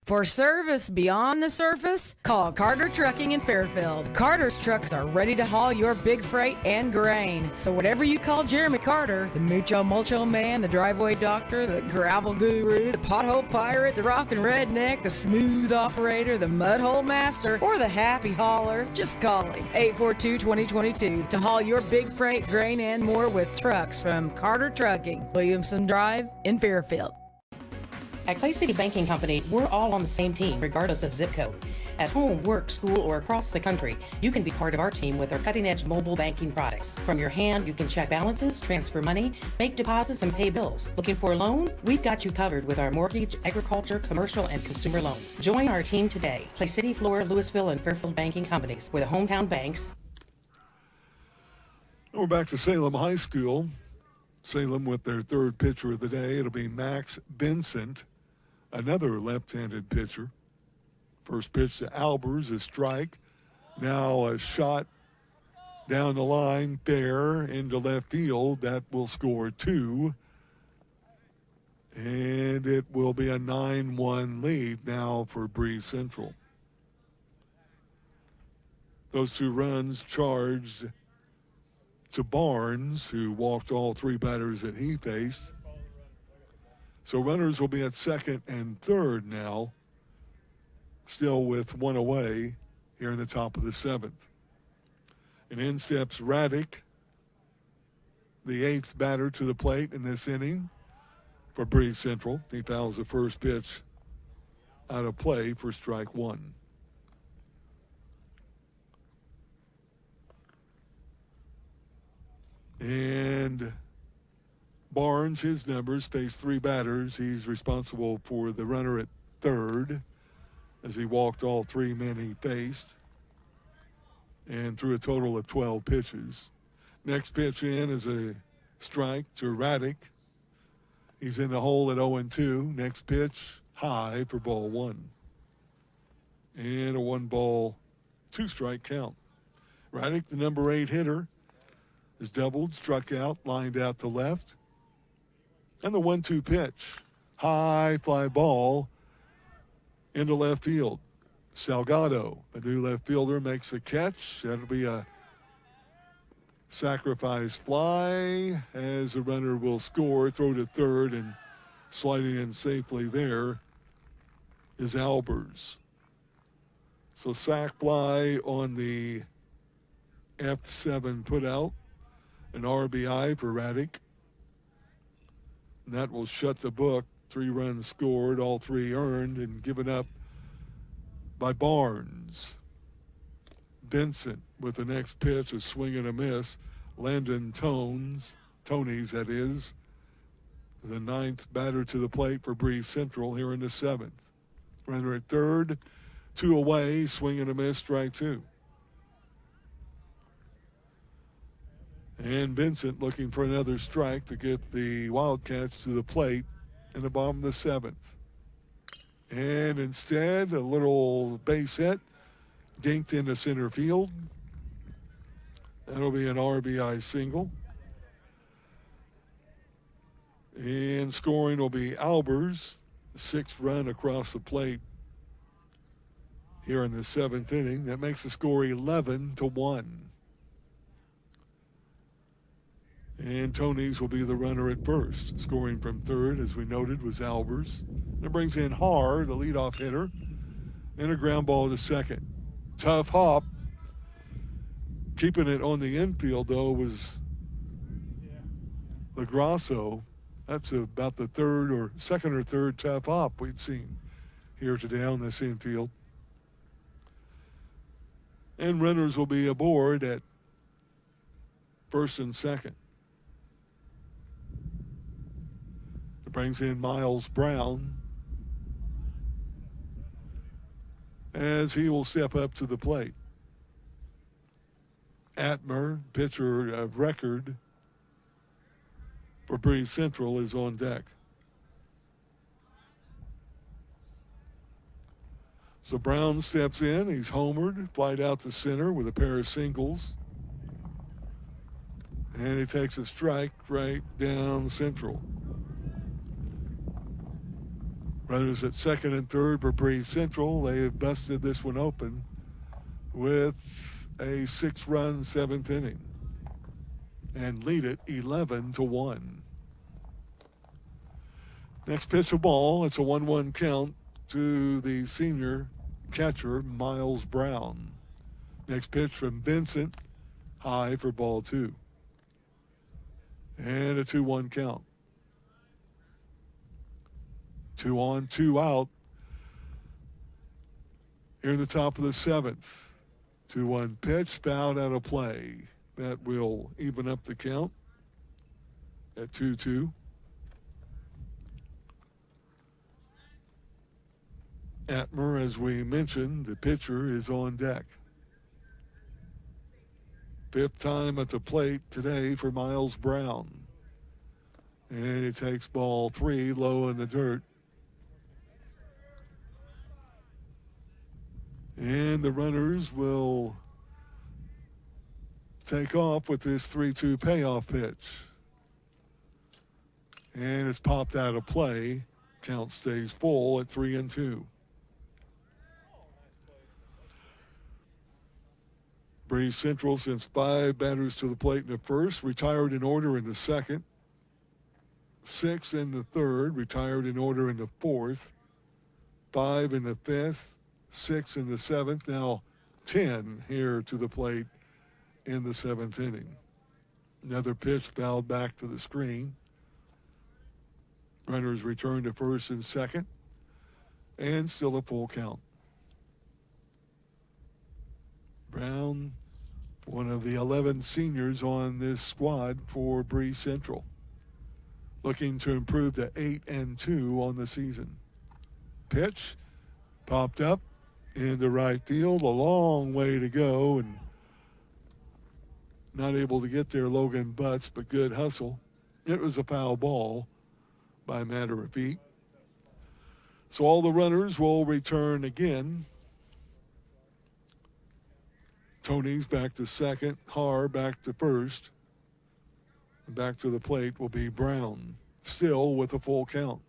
For service beyond the surface, call Carter Trucking in Fairfield. Carter's trucks are ready to haul your big freight and grain. So whatever you call Jeremy Carter, the Mucho Mulcho Man, the driveway doctor, the gravel guru, the pothole pirate, the rockin' redneck, the smooth operator, the mudhole master, or the happy hauler, just call him. 842-2022 to haul your big freight, grain, and more with trucks from Carter Trucking, Williamson Drive in Fairfield. At Clay City Banking Company, we're all on the same team, regardless of zip code. At home, work, school, or across the country, you can be part of our team with our cutting-edge mobile banking products. From your hand, you can check balances, transfer money, make deposits, and pay bills. Looking for a loan? We've got you covered with our mortgage, agriculture, commercial, and consumer loans. Join our team today. Clay City, Flora, Louisville, and Fairfield Banking Companies. We're the hometown banks. We're back to Salem High School. Salem with their third pitcher of the day. It'll be Max Vincent, another left-handed pitcher. First pitch to Albers, a strike. Now a shot down the line, fair into left field. That will score 2. And it will be a 9-1 lead now for Breese Central. Those 2 runs charged to Barnes, who walked all 3 batters that he faced. So runners will be at second and third now, still with 1 away here in the top of the 7th. And in steps Raddick, the 8th batter to the plate in this inning for Breese Central. He fouls the first pitch out of play for strike 1. And Barnes, his numbers, faced 3 batters. He's responsible for the runner at third as he walked all 3 men he faced and threw a total of 12 pitches. Next pitch in is a strike to Raddick. He's in the hole at 0-2. Next pitch, high for ball 1. And a 1-ball, 2-strike count. Raddick, the number 8 hitter, is doubled, struck out, lined out to left. And the 1-2 pitch, high fly ball into left field. Salgado, the new left fielder, makes the catch. That'll be a sacrifice fly as the runner will score, throw to third, and sliding in safely there is Albers. So sac fly on the F7 putout, an RBI for Raddick. And that will shut the book. 3 runs scored, all 3 earned and given up by Barnes. Vincent with the next pitch, a swing and a miss. Landon Tonys, that is, the 9th batter to the plate for Breese Central here in the 7th. Runner at third, 2 away, swing and a miss, strike 2. And Vincent looking for another strike to get the Wildcats to the plate in the bottom of the 7th. And instead, a little base hit, dinked into center field. That'll be an RBI single. And scoring will be Albers, the 6th run across the plate here in the 7th inning. That makes the score 11-1. And Tonys will be the runner at first. Scoring from third, as we noted, was Albers. That brings in Haar, the leadoff hitter, and a ground ball to second. Tough hop Keeping it on the infield, though, was LaGrasso. That's about the second or third tough hop we've seen here today on this infield. And runners will be aboard at first and second. It brings in Miles Brown as he will step up to the plate. Atmer, pitcher of record for Breese Central, is on deck. So Brown steps in. He's homered, flied out to center with a pair of singles. And he takes a strike right down Central. Runners at second and third for Breese Central. They have busted this one open with a 6-run seventh inning and lead it 11-1. Next pitch of ball, it's a 1-1 count to the senior catcher, Miles Brown. Next pitch from Vincent, high for ball 2. And a 2-1 count. 2 on, 2 out. Here in the top of the 7th. 2-1 pitch, fouled out of play. That will even up the count at 2-2. Atmer, as we mentioned, the pitcher, is on deck. 5th time at the plate today for Miles Brown. And he takes ball 3 low in the dirt. And the runners will take off with this 3-2 payoff pitch. And it's popped out of play. Count stays full at 3-2. Breese Central sends 5 batters to the plate in the first, retired in order in the second. 6 in the third, retired in order in the fourth. 5 in the fifth. 6 in the 7th, now 10 here to the plate in the 7th inning. Another pitch fouled back to the screen. Runners return to first and second, and still a full count. Brown, one of the 11 seniors on this squad for Breese Central, looking to improve to 8-2 on the season. Pitch popped up into right field, a long way to go, and not able to get there, Logan Butts, but good hustle. It was a foul ball by a matter of feet. So all the runners will return again. Tony's back to second, Har back to first, and back to the plate will be Brown, still with a full count.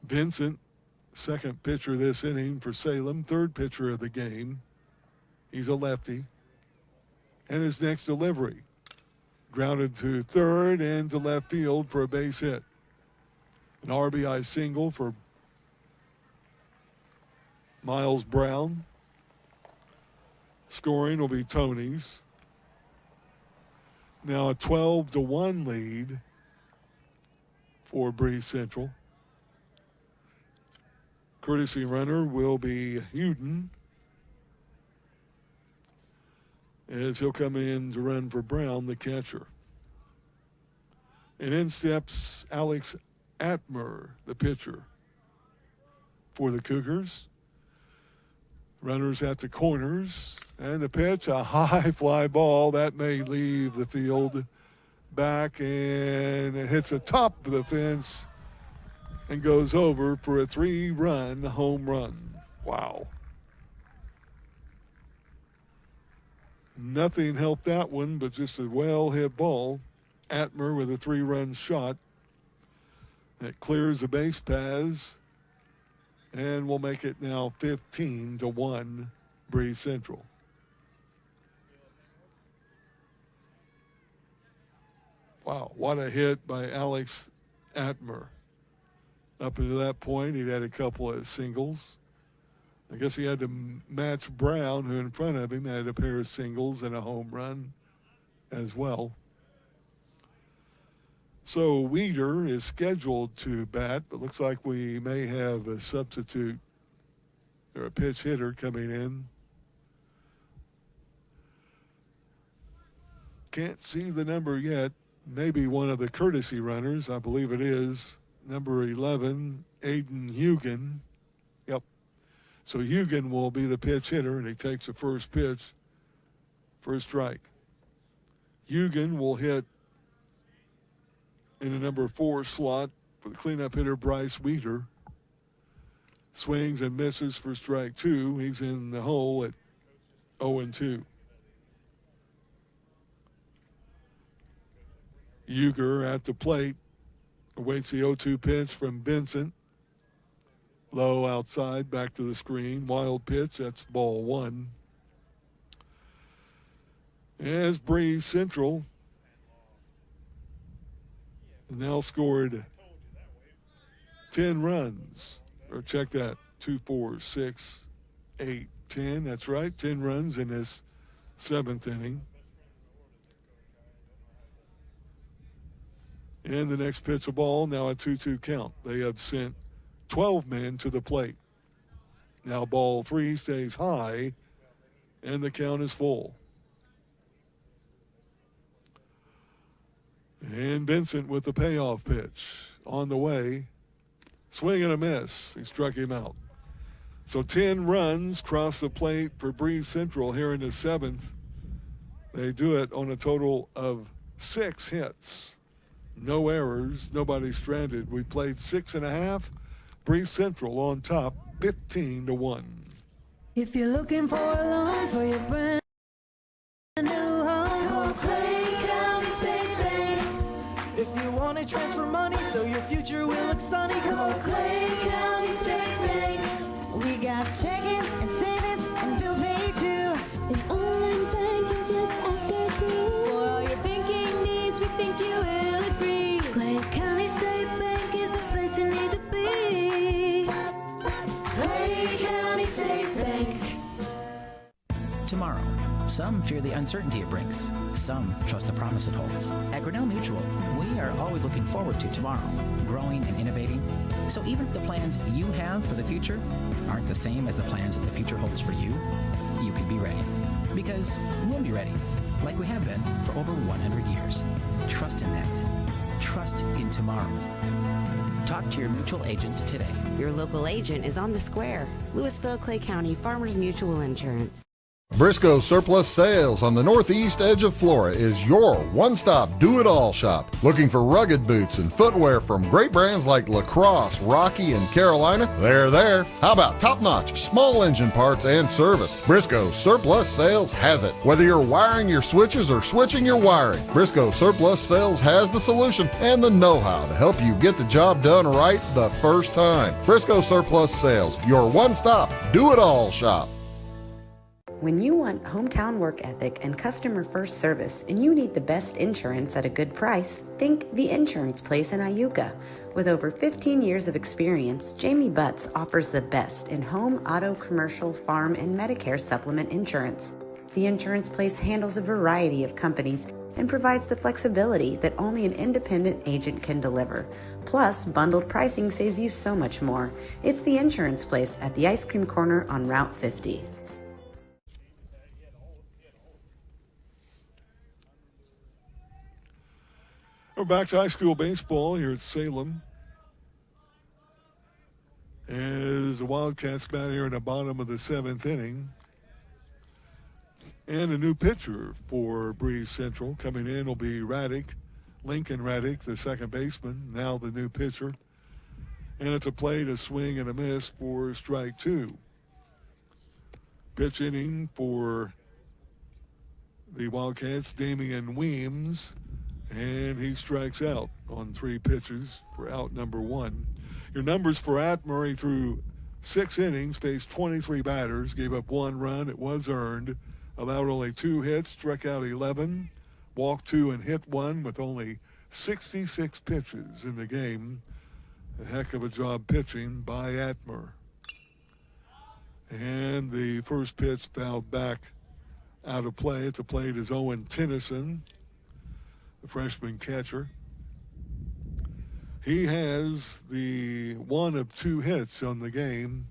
Vincent, second pitcher this inning for Salem, third pitcher of the game. He's a lefty. And his next delivery, grounded to third and to left field for a base hit. An RBI single for Miles Brown. Scoring will be Tony's. Now a 12-1 lead for Breese Central. Courtesy runner will be Huden, as he'll come in to run for Brown, the catcher. And in steps Alex Atmer, the pitcher for the Cougars. Runners at the corners, and the pitch, a high fly ball that may leave the field back, and it hits the top of the fence and goes over for a 3-run home run. Wow. Nothing helped that one, but just a well-hit ball. Atmer with a 3-run shot that clears the base paths, and we'll make it now 15-1 Breese Central. Wow, what a hit by Alex Atmer. Up until that point, he'd had a couple of singles. I guess he had to match Brown, who in front of him had a pair of singles and a home run as well. So Weeder is scheduled to bat, but looks like we may have a substitute or a pitch hitter coming in. Can't see the number yet. Maybe one of the courtesy runners, I believe it is. Number 11, Aiden Hugan. Yep. So Hugan will be the pitch hitter, and he takes the first pitch for a strike. Hugan will hit in the number 4 slot for the cleanup hitter, Bryce Weeder. Swings and misses for strike 2. He's in the hole at 0-2. Uger at the plate. Awaits the 0-2 pitch from Vincent. Low outside, back to the screen. Wild pitch, that's ball 1. As Breese Central now scored 10 runs. Or check that, 2, 4, 6, 8, 10. That's right, 10 runs in this 7th inning. And the next pitch of ball, now a 2-2 count. They have sent 12 men to the plate. Now ball 3 stays high, and the count is full. And Vincent with the payoff pitch on the way. Swing and a miss. He struck him out. So 10 runs cross the plate for Breese Central here in the 7th. They do it on a total of 6 hits. No errors, nobody stranded. We played 6.5. Breese Central on top, 15-1. If you're looking for a loan for your brand new home, call Clay County State Bank. If you want to transfer money so your future will look sunny, call Clay County State Bank. We got checking and savings and bill pay too. An online banking, just ask our crew. For all your banking needs, we think you will agree. Clay County State Bank is the place you need to be. Clay County State Bank. Tomorrow, some fear the uncertainty it brings. Some trust the promise it holds. At Grinnell Mutual, we are always looking forward to tomorrow, growing and innovating. So even if the plans you have for the future aren't the same as the plans that the future holds for you, you could be ready. Because we'll be ready, like we have been for over 100 years. Trust in that. Trust in tomorrow. Talk to your mutual agent today. Your local agent is on the square. Louisville, Clay County Farmers Mutual Insurance. Briscoe Surplus Sales on the northeast edge of Flora is your one-stop do-it-all shop. Looking for rugged boots and footwear from great brands like Lacrosse, Rocky, and Carolina? They're there. How about top-notch small engine parts and service? Briscoe Surplus Sales has it. Whether you're wiring your switches or switching your wiring, Briscoe Surplus Sales has the solution and the know-how to help you get the job done right the first time. Briscoe Surplus Sales, your one-stop do-it-all shop. When you want hometown work ethic and customer first service and you need the best insurance at a good price, think The Insurance Place in Iuka. With over 15 years of experience, Jamie Butts offers the best in home, auto, commercial, farm, and Medicare supplement insurance. The Insurance Place handles a variety of companies and provides the flexibility that only an independent agent can deliver. Plus, bundled pricing saves you so much more. It's The Insurance Place at the Ice Cream Corner on Route 50. We're back to high school baseball here at Salem. As the Wildcats bat here in the bottom of the 7th inning. And a new pitcher for Breese Central. Coming in will be Raddick, Lincoln Raddick, the second baseman, now the new pitcher. And it's a plate, a swing, and a miss for strike 2. Pitch inning for the Wildcats, Damian Weems. And he strikes out on 3 pitches for out number 1. Your numbers for Atmore through 6 innings, faced 23 batters, gave up 1 run. It was earned, allowed only 2 hits, struck out 11, walked 2 and hit 1 with only 66 pitches in the game. A heck of a job pitching by Atmore. And the first pitch fouled back out of play. At the plate is Owen Tennyson, the freshman catcher. He has the one of 2 hits on the game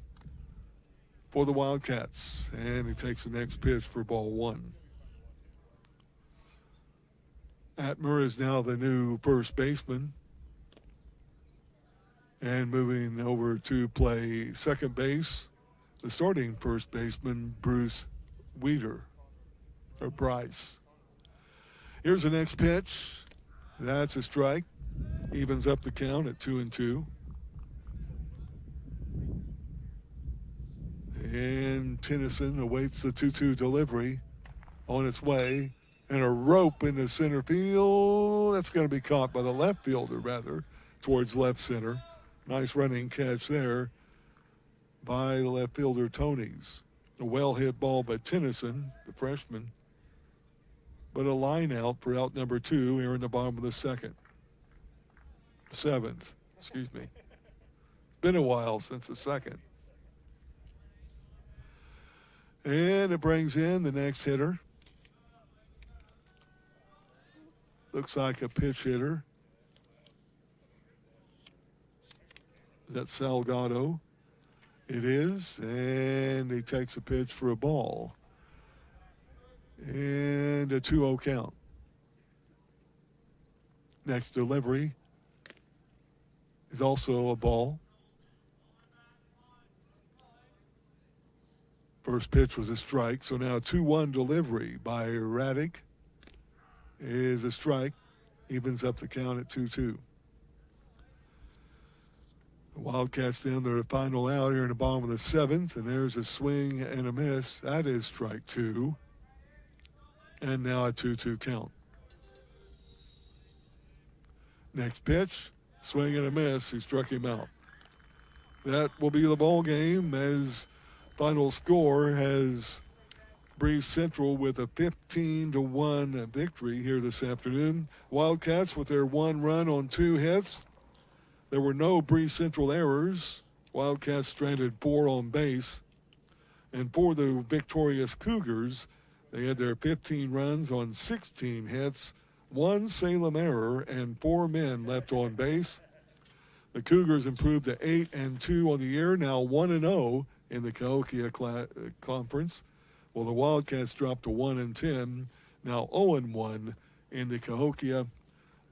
for the Wildcats. And he takes the next pitch for ball 1. Atmer is now the new first baseman. And moving over to play second base, the starting first baseman, Breese. Here's the next pitch. That's a strike. Evens up the count at 2-2. And Tennyson awaits the 2-2 delivery on its way. And a rope into center field. That's going to be caught by the left fielder, towards left center. Nice running catch there by the left fielder, Tonys. A well-hit ball by Tennyson, the freshman. But a line out for out number 2 here in the bottom of the seventh. Excuse me. It's been a while since the second. And it brings in the next hitter. Looks like a pitch hitter. Is that Salgado? It is, and he takes a pitch for a ball. And a 2-0 count. Next delivery is also a ball. First pitch was a strike, so now a 2-1 delivery by Raddick is a strike. Evens up the count at 2-2. The Wildcats down their final out here in the bottom of the 7th, and there's a swing and a miss. That is strike 2. And now a 2-2 count. Next pitch, swing and a miss. He struck him out. That will be the ball game, as final score has Breese Central with a 15-1 victory here this afternoon. Wildcats with their 1 run on 2 hits. There were no Breese Central errors. Wildcats stranded 4 on base. And for the victorious Cougars, they had their 15 runs on 16 hits, 1 Salem error, and 4 men left on base. The Cougars improved to 8-2 on the year, now 1-0 in the Cahokia Conference. Well, the Wildcats dropped to 1-10, now 0-1 in the Cahokia.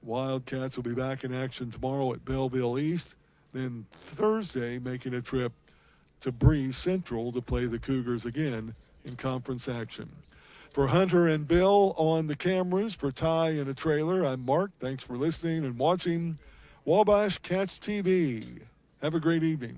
Wildcats will be back in action tomorrow at Belleville East. Then Thursday, making a trip to Breese Central to play the Cougars again in conference action. For Hunter and Bill on the cameras, for Ty in a trailer, I'm Mark. Thanks for listening and watching Wabash Cats TV. Have a great evening.